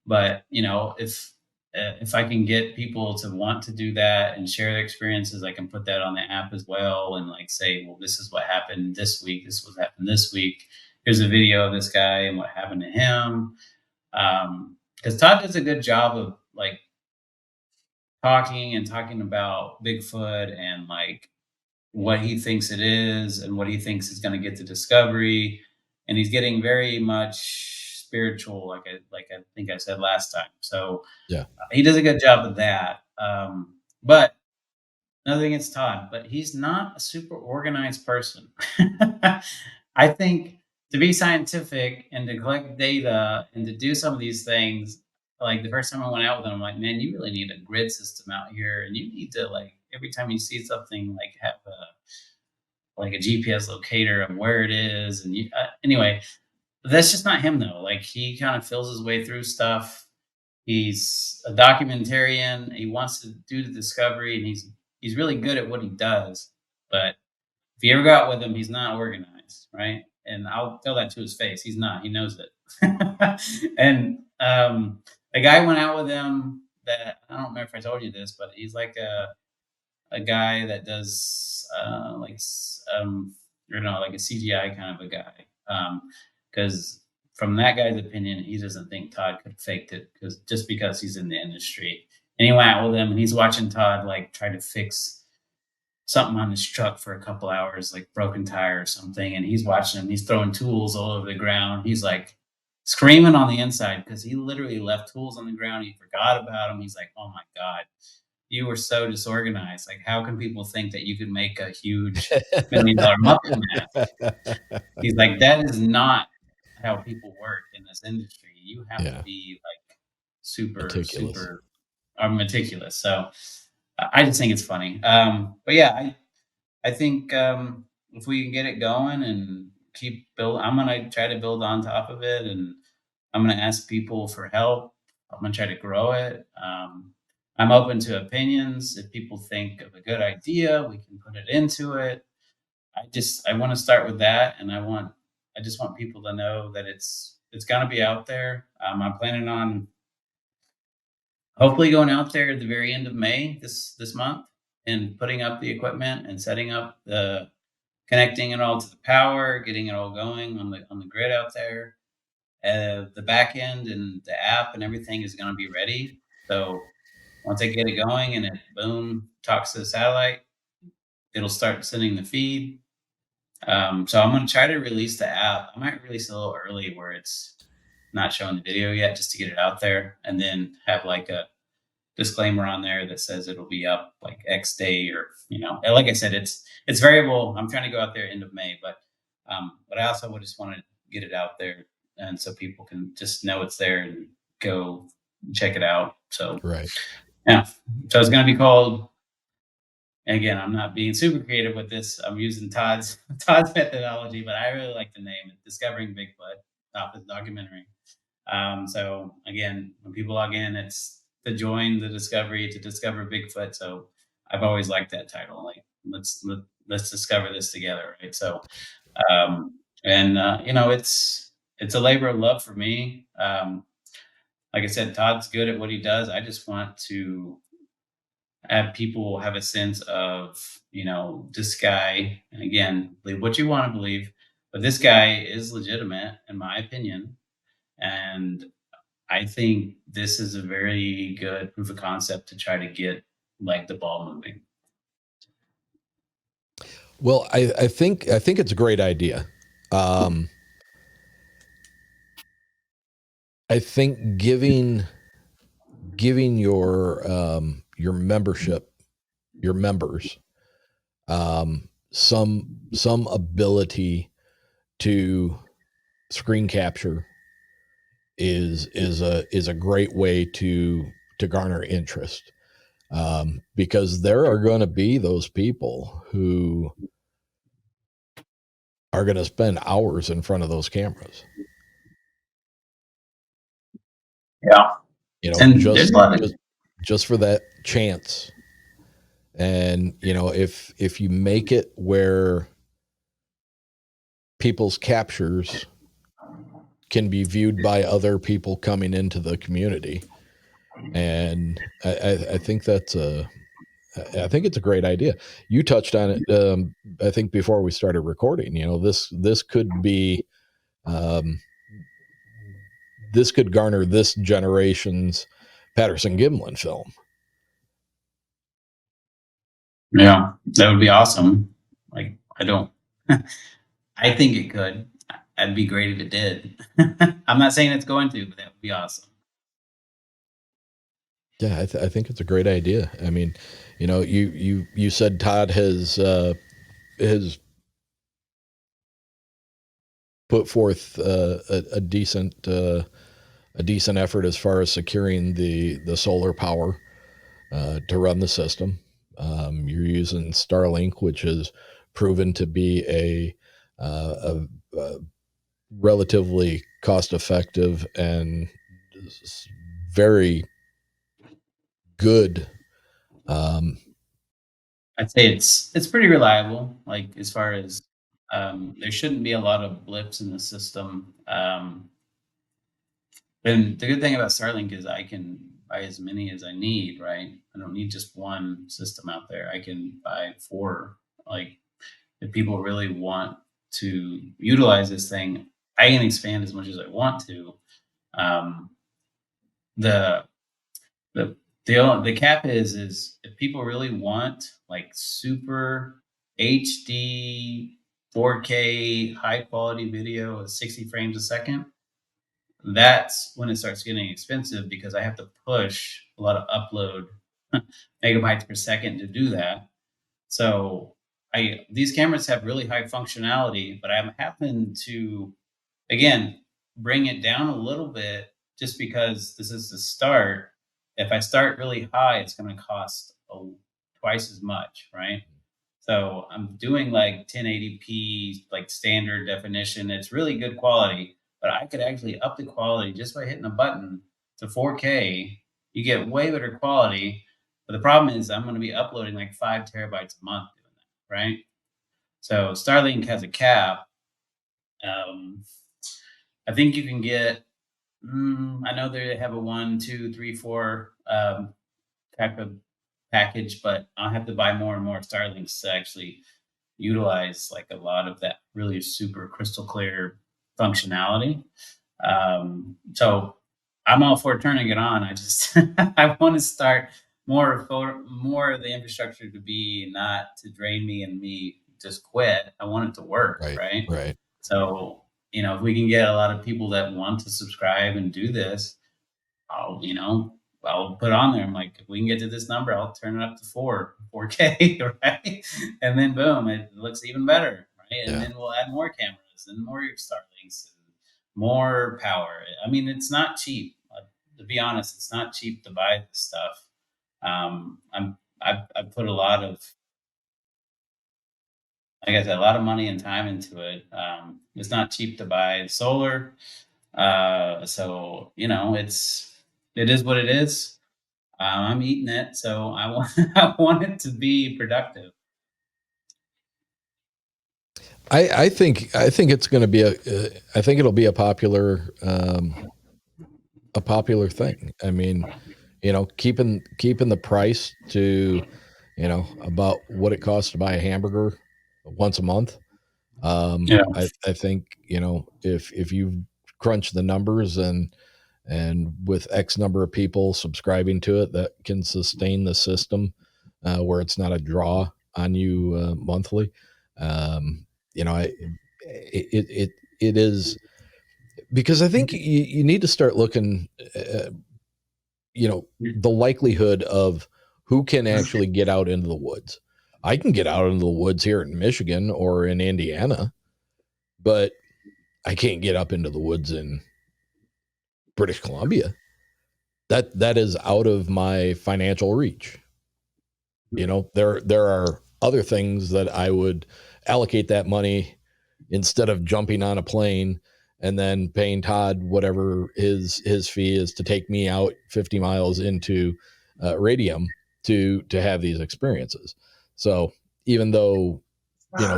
But if I can get people to want to do that and share their experiences, I can put that on the app as well and like say, well, this is what happened this week. This was happened this week. Here's a video of this guy and what happened to him. Because Todd does a good job of like talking about Bigfoot and like what he thinks it is and what he thinks is going to get to discovery. And he's getting very much spiritual, like I think I said last time. So Yeah. he does a good job of that. But nothing against Todd, but he's not a super organized person. I think to be scientific and to collect data and to do some of these things, like the first time I went out with him, I'm like, man, you really need a grid system out here, and you need to like every time you see something, like have a GPS locator of where it is. And anyway, that's just not him though. Like he kind of feels his way through stuff. He's a documentarian. He wants to do the discovery, and he's really good at what he does. But if you ever go out with him, he's not organized, right? And I'll tell that to his face. He's not. He knows it. And a guy went out with him that I don't remember if I told you this, but he's like a guy that does like a CGI kind of a guy. Because from that guy's opinion, he doesn't think Todd could have faked it because he's in the industry. And he went out with him, and he's watching Todd like try to fix something on his truck for a couple hours, like broken tire or something. And he's watching him. He's throwing tools all over the ground. He's like screaming on the inside because he literally left tools on the ground. He forgot about them. He's like, "Oh my god, you were so disorganized. Like, how can people think that you could make a huge $1 million Muppet mask?" He's like, "That is not how people work in this industry. You have to be like super, Meticulous. super meticulous." So I just think it's funny. But yeah, I think if we can get it going and keep build, I'm gonna try to build on top of it, and I'm gonna ask people for help. I'm gonna try to grow it. I'm open to opinions. If people think of a good idea, we can put it into it. I want to start with that, and I just want people to know that it's gonna be out there. I'm planning on hopefully going out there at the very end of May this month and putting up the equipment and setting up the connecting it all to the power, getting it all going on the grid out there. The back end and the app and everything is going to be ready. So once I get it going and it boom talks to the satellite, it'll start sending the feed. So I'm going to try to release the app. I might release it a little early where it's not showing the video yet, just to get it out there, and then have like a disclaimer on there that says it'll be up like X day, or like I said, it's variable. I'm trying to go out there end of May, but I also would just want to get it out there, and so people can just know it's there and go check it out. So Right. yeah, so it's going to be called. And again, I'm not being super creative with this. I'm using Todd's methodology, but I really like the name, Discovering Bigfoot, off his documentary. So again, when people log in, it's to join the discovery, to discover Bigfoot. So I've always liked that title. Like let's discover this together, right? So it's a labor of love for me. Like I said, Todd's good at what he does. I just want to have people have a sense of, this guy, and again, believe what you want to believe, but this guy is legitimate in my opinion. And I think this is a very good proof of concept to try to get like the ball moving. Well, I think it's a great idea. I think giving your membership, your members, some ability to screen capture is a great way to garner interest, because there are going to be those people who are going to spend hours in front of those cameras. Yeah. You know, And there's a lot of, just for that chance. And you know, if you make it where people's captures can be viewed by other people coming into the community, and I think that's I think it's a great idea. You touched on it, I think before we started recording. You know, this could be, um, this could garner this generation's Patterson Gimlin film. yeah, that would be awesome. Like, I don't, I think it could. I'd be great if it did. I'm not saying it's going to, but that would be awesome. Yeah, I think it's a great idea. I mean, you know, you said Todd has put forth a decent effort as far as securing the solar power to run the system. You're using Starlink, which has proven to be a relatively cost effective and very good. Um, I'd say it's pretty reliable. Like, as far as, there shouldn't be a lot of blips in the system. And the good thing about Starlink is I can buy as many as I need, right? I don't need just one system out there. I can buy four. Like, if people really want to utilize this thing, I can expand as much as I want to. Um, the the the cap is if people really want like super HD 4K high quality video at 60 frames a second, that's when it starts getting expensive because I have to push a lot of upload megabytes per second to do that. So I these cameras have really high functionality, but I'm having to, again, bring it down a little bit just because this is the start. If I start really high, it's going to cost twice as much, right? So I'm doing like 1080p, like standard definition. It's really good quality, but I could actually up the quality just by hitting a button to 4K. You get way better quality. But the problem is I'm going to be uploading like 5 terabytes a month doing that, right? So Starlink has a cap. Um, I think you can get, I know they have a one, two, three, four type of package, but I'll have to buy more and more Starlinks to actually utilize like a lot of that really super crystal clear functionality. So I'm all for turning it on. I just I want to start more of the infrastructure to be not to drain me and me just quit. I want it to work, right, right? right. So, if we can get a lot of people that want to subscribe and do this, I'll, I'll put on there. I'm like, if we can get to this number, I'll turn it up to 4K, right? And then boom, it looks even better, right? And Yeah. then we'll add more cameras and more Starlinks and more power. I mean, it's not cheap. To be honest, it's not cheap to buy this stuff. I've put a lot of, like I said, a lot of money and time into it. It's not cheap to buy solar. So it is what it is. I'm eating it, so I want I want it to be productive. I think it's going to be I think it'll be a popular thing. I mean, you know, keeping the price to, you know, about what it costs to buy a hamburger once a month. Yeah, I think, you know, if you crunch the numbers and with X number of people subscribing to it, that can sustain the system, where it's not a draw on you monthly. You know, it is, because I think you need to start looking, you know, the likelihood of who can actually get out into the woods. I can get out into the woods here in Michigan or in Indiana, but I can't get up into the woods in British Columbia. That is out of my financial reach. You know, there are other things that I would allocate that money instead of jumping on a plane and then paying Todd whatever his fee is to take me out 50 miles into radium to have these experiences. So even though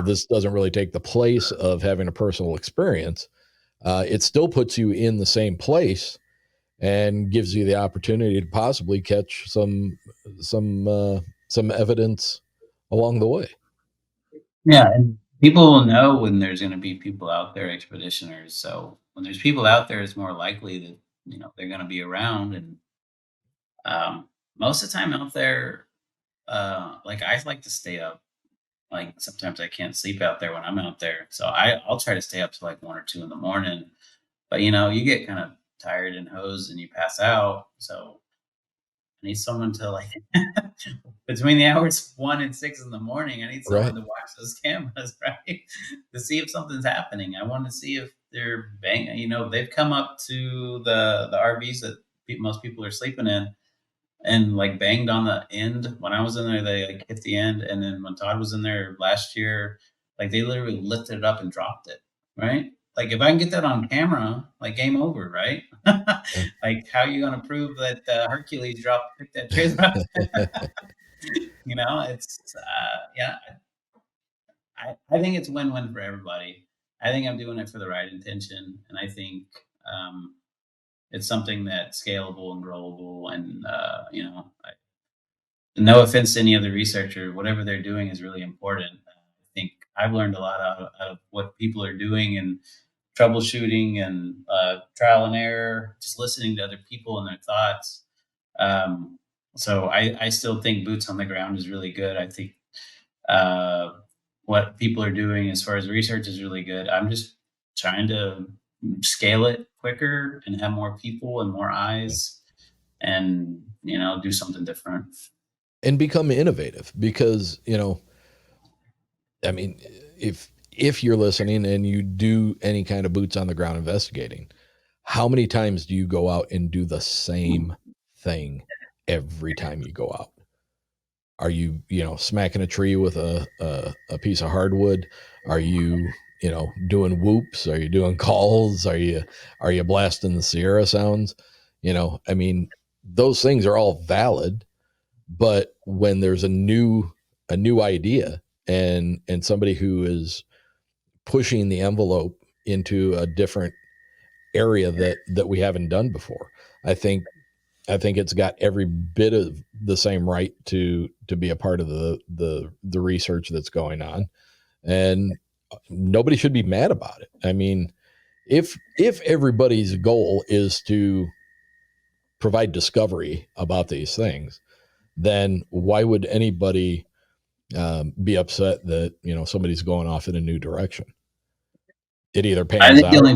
this doesn't really take the place of having a personal experience, it still puts you in the same place and gives you the opportunity to possibly catch some evidence along the way. Yeah, and people will know when there's going to be people out there, expeditioners. So when there's people out there, it's more likely that they're going to be around. And most of the time out there, like I like to stay up. Like sometimes I can't sleep out there when I'm out there, so I'll try to stay up to like 1 or 2 in the morning. But you get kind of tired and hosed and you pass out. So I need someone to like between the hours 1 and 6 in the morning. I need someone Right. to watch those cameras, right? To see if something's happening. I want to see if they're banging. They've come up to the RVs that most people are sleeping in and like banged on the end. When I was in there, they like hit the end, and then when Todd was in there last year, like they literally lifted it up and dropped it. Right? Like if I can get that on camera, like game over, right? Like how are you gonna prove that Hercules dropped picked that trailer up? It's yeah. I think it's win-win for everybody. I think I'm doing it for the right intention, and I think it's something that's scalable and growable, and no offense to any other researcher, whatever they're doing is really important. I think I've learned a lot out of what people are doing and troubleshooting and trial and error, just listening to other people and their thoughts. So I still think boots on the ground is really good. I think uh, what people are doing as far as research is really good. I'm just trying to scale it quicker and have more people and more eyes and do something different. And become innovative because, I mean, if you're listening and you do any kind of boots on the ground investigating, how many times do you go out and do the same thing every time you go out? Are you, smacking a tree with a piece of hardwood? Are you, doing whoops? Are you doing calls? Are you blasting the Sierra sounds? I mean, those things are all valid, but when there's a new idea and somebody who is pushing the envelope into a different area that we haven't done before, I think it's got every bit of the same right to be a part of the research that's going on, and nobody should be mad about it. I mean, if everybody's goal is to provide discovery about these things, then why would anybody be upset that somebody's going off in a new direction? It either I pans think the out, only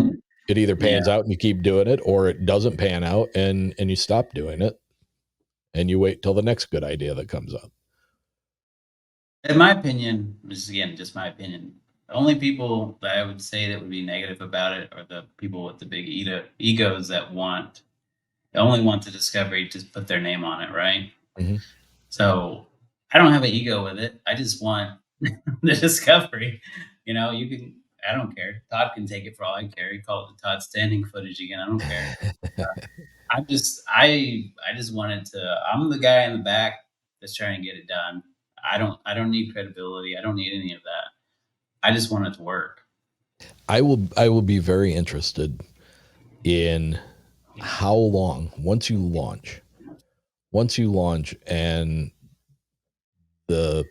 yeah, and you keep doing it, or it doesn't pan out and you stop doing it and you wait till the next good idea that comes up. in my opinion, this is again just my opinion. The only people that I would say that would be negative about it are the people with the big egos that only want the discovery to put their name on it, right? Mm-hmm. So I don't have an ego with it. I just want the discovery. You can. I don't care. Todd can take it for all I care. He called it the Todd Standing footage again. I don't care. I just wanted to. I'm the guy in the back that's trying to get it done. I don't need credibility. I don't need any of that. I just want it to work. I will be very interested in how long once you launch and the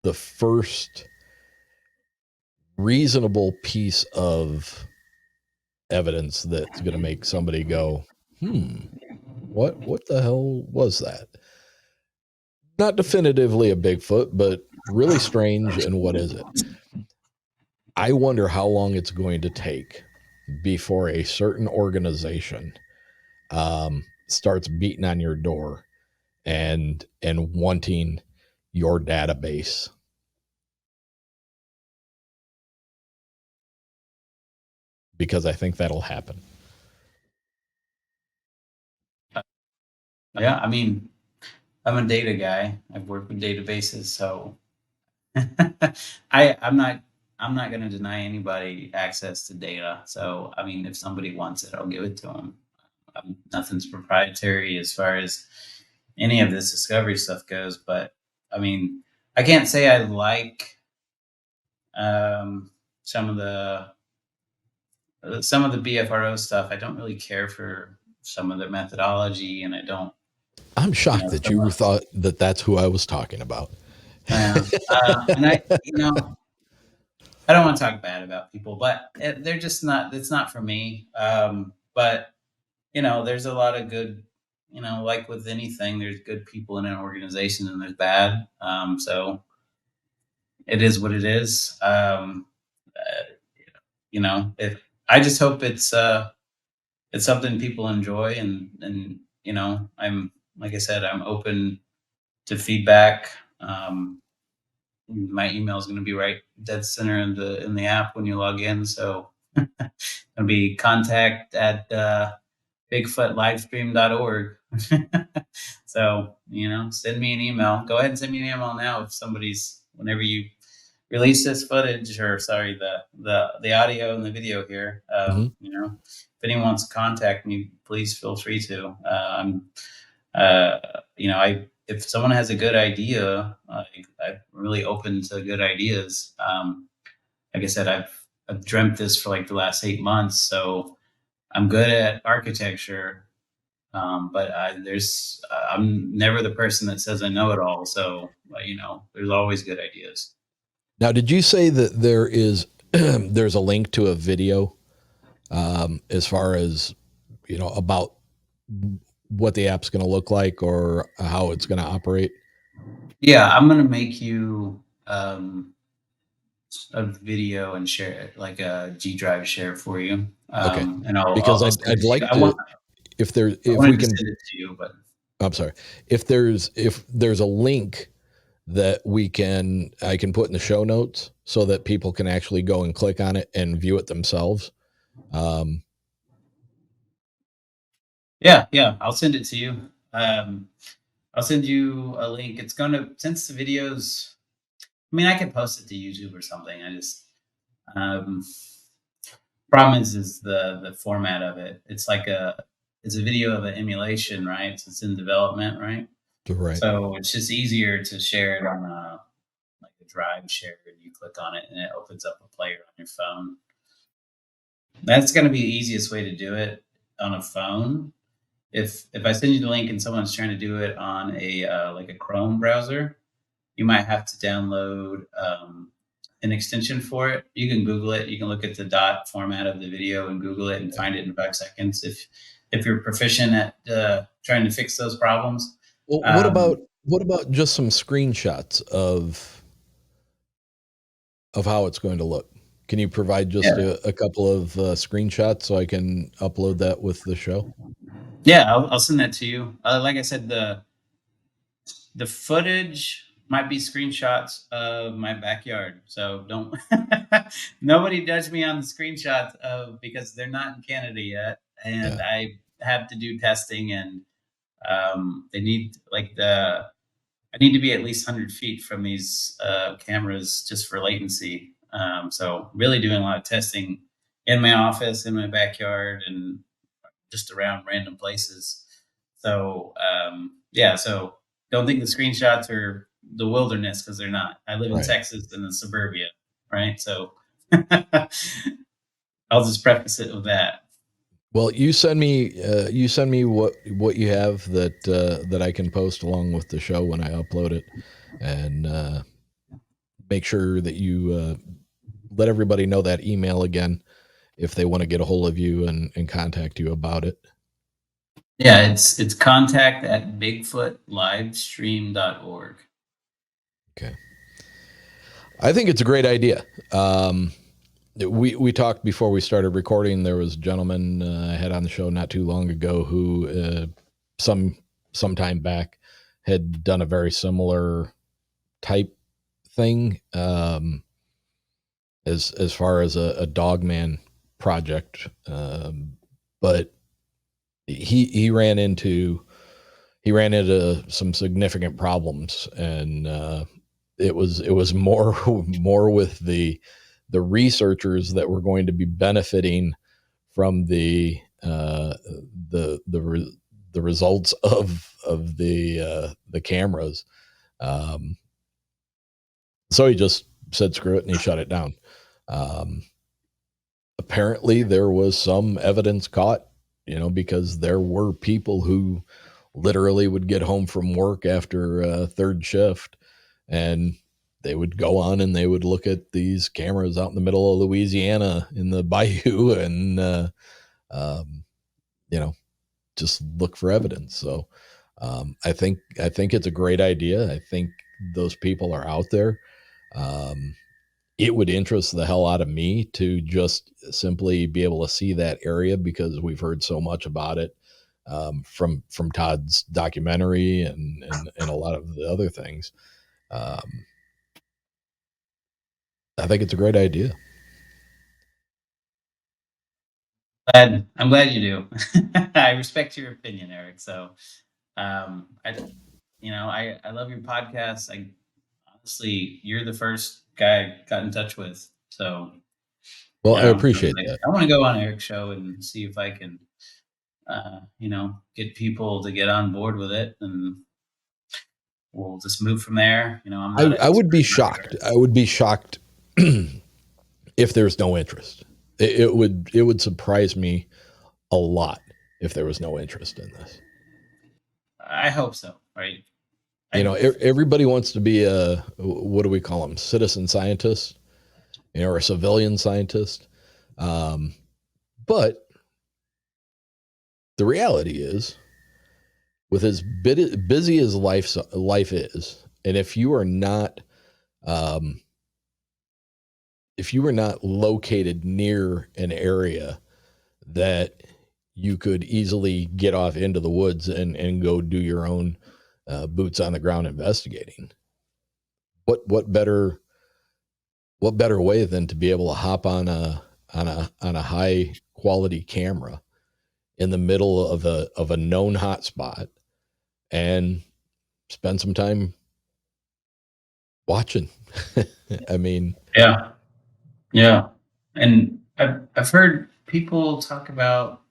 the first reasonable piece of evidence that's going to make somebody go, what the hell was that? Not definitively a Bigfoot, but really strange. And what is it? I wonder how long it's going to take before a certain organization starts beating on your door and wanting your database? Because I think that'll happen. Yeah, I mean, I'm a data guy. I've worked with databases, so I'm not going to deny anybody access to data. So, I mean, if somebody wants it, I'll give it to them. Nothing's proprietary as far as any of this discovery stuff goes. But I mean, I can't say I like um, some of the BFRO stuff. I don't really care for some of the methodology, and I don't, I'm you shocked know, that some you of, thought that that's who I was talking about. and I don't want to talk bad about people, but they're just not. It's not for me. But there's a lot of good. Like with anything, there's good people in an organization, and there's bad. So it is what it is. If I just hope it's something people enjoy, and I'm like I said, I'm open to feedback. My email is going to be right dead center in the app when you log in, so it'll be contact at bigfootlivestream.org. So send me an email. Go ahead and send me an email now if whenever you release this footage, or sorry, the audio and the video here. Mhm. If anyone wants to contact me, please feel free to. I if someone has a good idea, I'm really open to good ideas. Like I said, I've dreamt this for like the last 8 months, so I'm good at architecture. But I'm never the person that says I know it all. So there's always good ideas. Now, did you say that there is there's a link to a video as far as about what the app's going to look like or how it's going to operate? Yeah, I'm gonna make you a video and share it, like a G Drive share for you, Okay, and I'll because send it I'd to you. like to, I if wanted we to can, send it to you, but I'm sorry, if there's a link that I can put in the show notes so that people can actually go and click on it and view it themselves. Um, yeah, I'll send it to you. I'll send you a link. It's gonna since the videos. I mean, I could post it to YouTube or something. I just um, problem is the format of it. It's a video of an emulation, right? So it's in development, right? right. So it's just easier to share it on like a drive share, and you click on it and it opens up a player on your phone. That's going to be the easiest way to do it on a phone. If I send you the link and someone's trying to do it on a like a Chrome browser, you might have to download an extension for it. You can Google it. You can look at the dot format of the video and Google it and find it in 5 seconds. If you're proficient at trying to fix those problems. Well, Um, what about just some screenshots of how it's going to look? Can you provide just yeah, a couple of screenshots so I can upload that with the show? yeah, I'll send that to you. Like I said, the footage might be screenshots of my backyard. So don't nobody judge me on the screenshots because they're not in Canada yet, Yeah. and I have to do testing, and they need like the I need to be at least 100 feet from these cameras just for latency. So really doing a lot of testing in my office, in my backyard, and just around random places. So yeah, so don't think the screenshots are the wilderness because they're not. I live in Right. Texas in the suburbia, right? So I'll just preface it with that. Well, you send me what you have that I can post along with the show when I upload it, and make sure that you let everybody know that email again if they want to get a hold of you and contact you about it. Yeah, it's contact at bigfootlivestream.org. Okay. I think it's a great idea. We talked before we started recording. There was a gentleman I had on the show not too long ago who some time back had done a very similar type thing, as far as a dogman project. But he ran into some significant problems, and it was more with the researchers that were going to be benefiting from the results of the cameras. Um, so he just said screw it and he shut it down. Um, Apparently there was some evidence caught, because there were people who literally would get home from work after third shift, and they would go on and they would look at these cameras out in the middle of Louisiana in the bayou, and um, you know just look for evidence. So I think it's a great idea. I think those people are out there. Um, it would interest the hell out of me to just simply be able to see that area, because we've heard so much about it, from Todd's documentary and a lot of the other things. Um, I think it's a great idea. I'm glad you do. I respect your opinion, Eric. So, I love your podcast. I honestly, you're the first guy I got in touch with. So, Well, I I was appreciate like, that. I want to go on Eric's show and see if I can, get people to get on board with it, and we'll just move from there. I'm not an I would expert be in my shocked. area. I would be shocked if there's no interest. It would surprise me a lot if there was no interest in this. I hope so. Right. I Everybody wants to be a, what do we call them, citizen scientist, or a civilian scientist. Um, but the reality is, with as busy as life is, and um, if you are not located near an area that you could easily get off into the woods and go do your own boots on the ground investigating, what better way than to be able to hop on a high quality camera in the middle of a known hotspot and spend some time watching. I mean, Yeah. Yeah. And I've heard people talk about,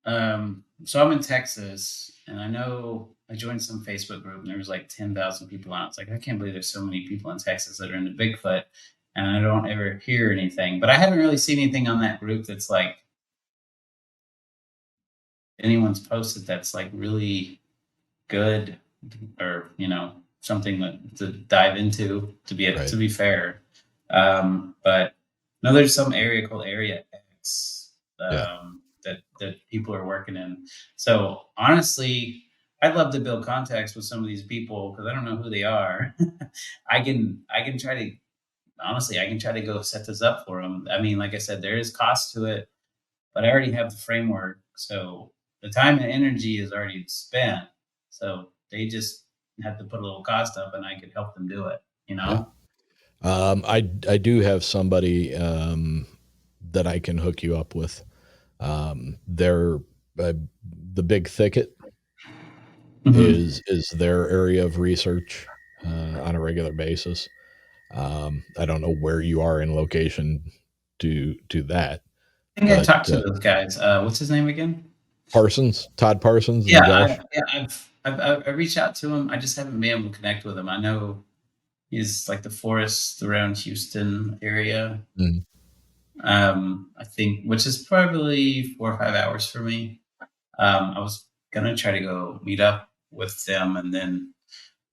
so I'm in Texas, and I know I joined some Facebook group and there was like 10,000 people on it. It's like, I can't believe there's so many people in Texas that are into Bigfoot, and I don't ever hear anything. But I haven't really seen anything on that group that's like anyone's posted that's like really good, or something that to dive into, to right. be fair. But no, there's some area called Area X, Yeah. that people are working in. So honestly, I'd love to build contacts with some of these people because I don't know who they are. I can try to, honestly, I can try to go set this up for them. I mean, like I said, there is cost to it, but I already have the framework. So the time and energy is already spent. So they just have to put a little cost up, and I could help them do it, you Yeah. know? I do have somebody that I can hook you up with. They're the Big Thicket Mm-hmm. is their area of research on a regular basis. I don't know where you are in location to that, I think I but talked to those guys. What's his name again? Todd Parsons, Yeah, and Josh. I reached out to him. I just haven't been able to connect with him. I know he's like the forest around Houston area. Mhm. I think, which is probably 4 or 5 hours for me. I was gonna try to go meet up with them, and then,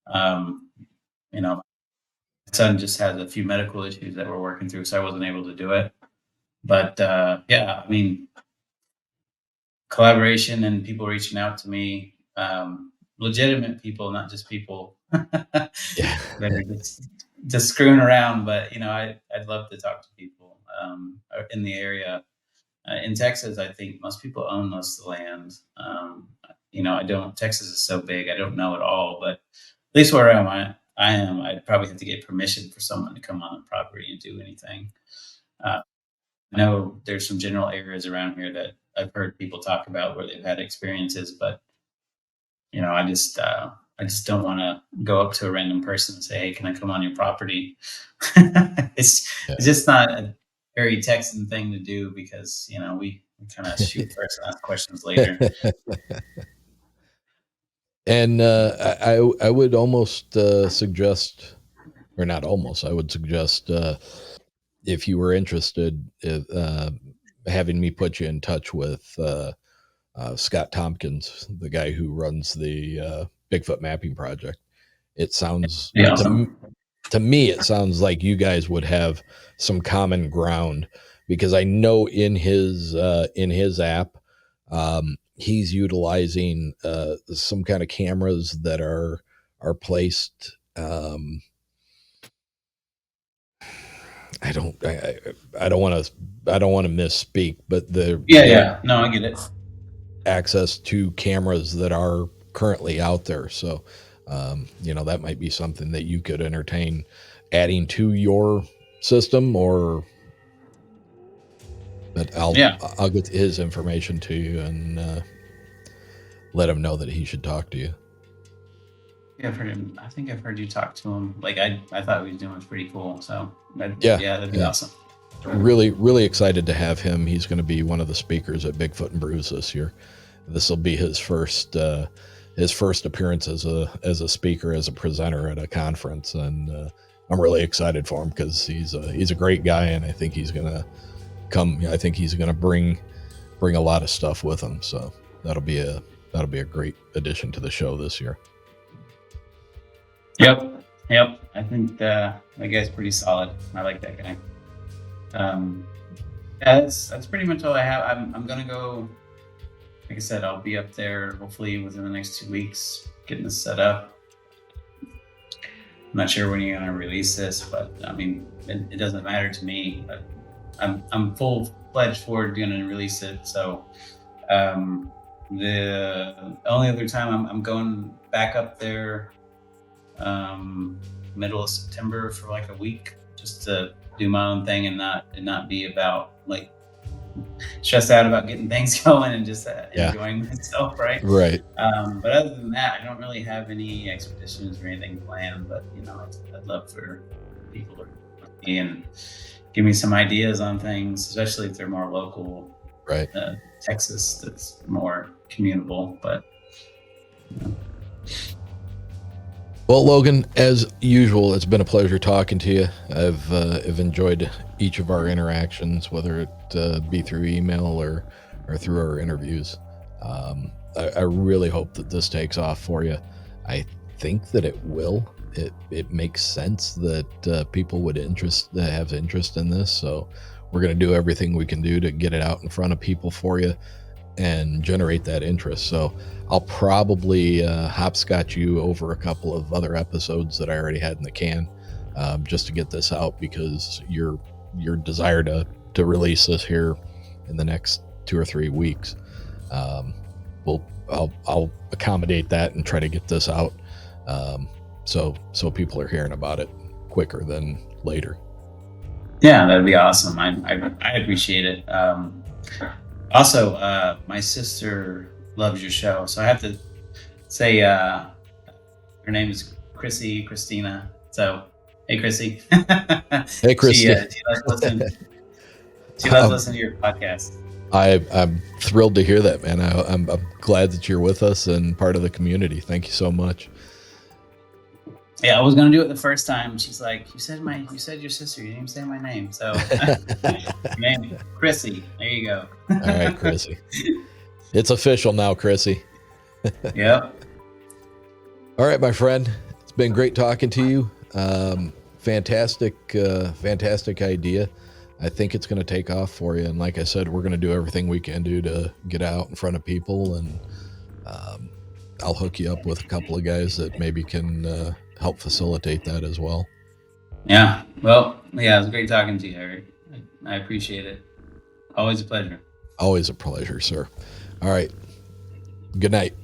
um, my son just had a few medical issues that we're working through, so I wasn't able to do it. But yeah, I mean, collaboration and people reaching out to me, legitimate people, not just people that Yeah. are just screwing around. But I'd love to talk to people in the area. In Texas, I think most people own most of the land. I don't. Texas is so big, I don't know it all, but at least where I'm at, I am. I'd probably have to get permission for someone to come on the property and do anything. I know there's some general areas around here that I've heard people talk about where they've had experiences, but I just don't want to go up to a random person and say, "Hey, can I come on your property?" it's Yeah. it's just not a very Texan thing to do because we kind of shoot first and ask questions later. And I would almost suggest, or not almost, I would suggest if you were interested, having me put you in touch with Scott Tompkins, the guy who runs the Bigfoot Mapping Project. It sounds Yeah, awesome. to me, it sounds like you guys would have some common ground because I know in his app, he's utilizing some kind of cameras that are placed. I don't I don't want to misspeak, but they're Yeah. No, I get it. access to cameras that are currently out there. So, that might be something that you could entertain adding to your system, but Yeah. I'll get his information to you and let him know that he should talk to you. Yeah, I've heard him. I think I've heard you talk to him. Like I thought what he was doing was pretty cool. So Yeah, yeah, that'd be yeah. awesome. Really, really excited to have him. He's going to be one of the speakers at Bigfoot and Brews this year. This will be his first appearance as a speaker, as a presenter at a conference, and I'm really excited for him because he's a great guy, and I think he's gonna come. I think he's gonna bring a lot of stuff with him. So that'll be a great addition to the show this year. Yep. Yep. I think that guy's pretty solid. I like that guy. Yeah, that's pretty much all I have. I'm gonna go. Like I said, I'll be up there hopefully within the next 2 weeks, getting this set up. I'm not sure when you're gonna release this, but I mean, it doesn't matter to me. But I'm full fledged forward gonna release it. So the only other time I'm going back up there, middle of September for like a week, just to do my own thing and not be about like stressed out about getting things going and just enjoying myself, right? Right. But other than that, I don't really have any expeditions or anything planned. But I'd love for people to me and give me some ideas on things, especially if they're more local. Right. Texas, that's more commutable, but. Well, Logan, as usual, it's been a pleasure talking to you. I've enjoyed each of our interactions, whether it be through email or through our interviews. I really hope that this takes off for you. I think that it will. It makes sense that people would have interest in this. So we're going to do everything we can do to get it out in front of people for you and generate that interest. So I'll probably hopscotch you over a couple of other episodes that I already had in the can, just to get this out, because your desire to release this here in the next 2 or 3 weeks. I'll accommodate that and try to get this out, so people are hearing about it quicker than later. Yeah, that'd be awesome. I appreciate it. Also, my sister loves your show, so I have to say her name is Christina. So, hey, Chrissy. Hey, Christy. She loves listening. She loves listening to your podcast. I'm thrilled to hear that, man. I'm glad that you're with us and part of the community. Thank you so much. Yeah, I was gonna do it the first time. She's like, "You said your sister. You didn't even say my name." So, name Chrissy. There you go. All right, Chrissy. It's official now, Chrissy. Yep. All right, my friend. It's been great talking to you. Fantastic idea. I think it's going to take off for you. And like I said, we're going to do everything we can do to get out in front of people. And I'll hook you up with a couple of guys that maybe can help facilitate that as well. Yeah. Well, yeah, it was great talking to you, Eric. I appreciate it. Always a pleasure. Always a pleasure, sir. All right. Good night.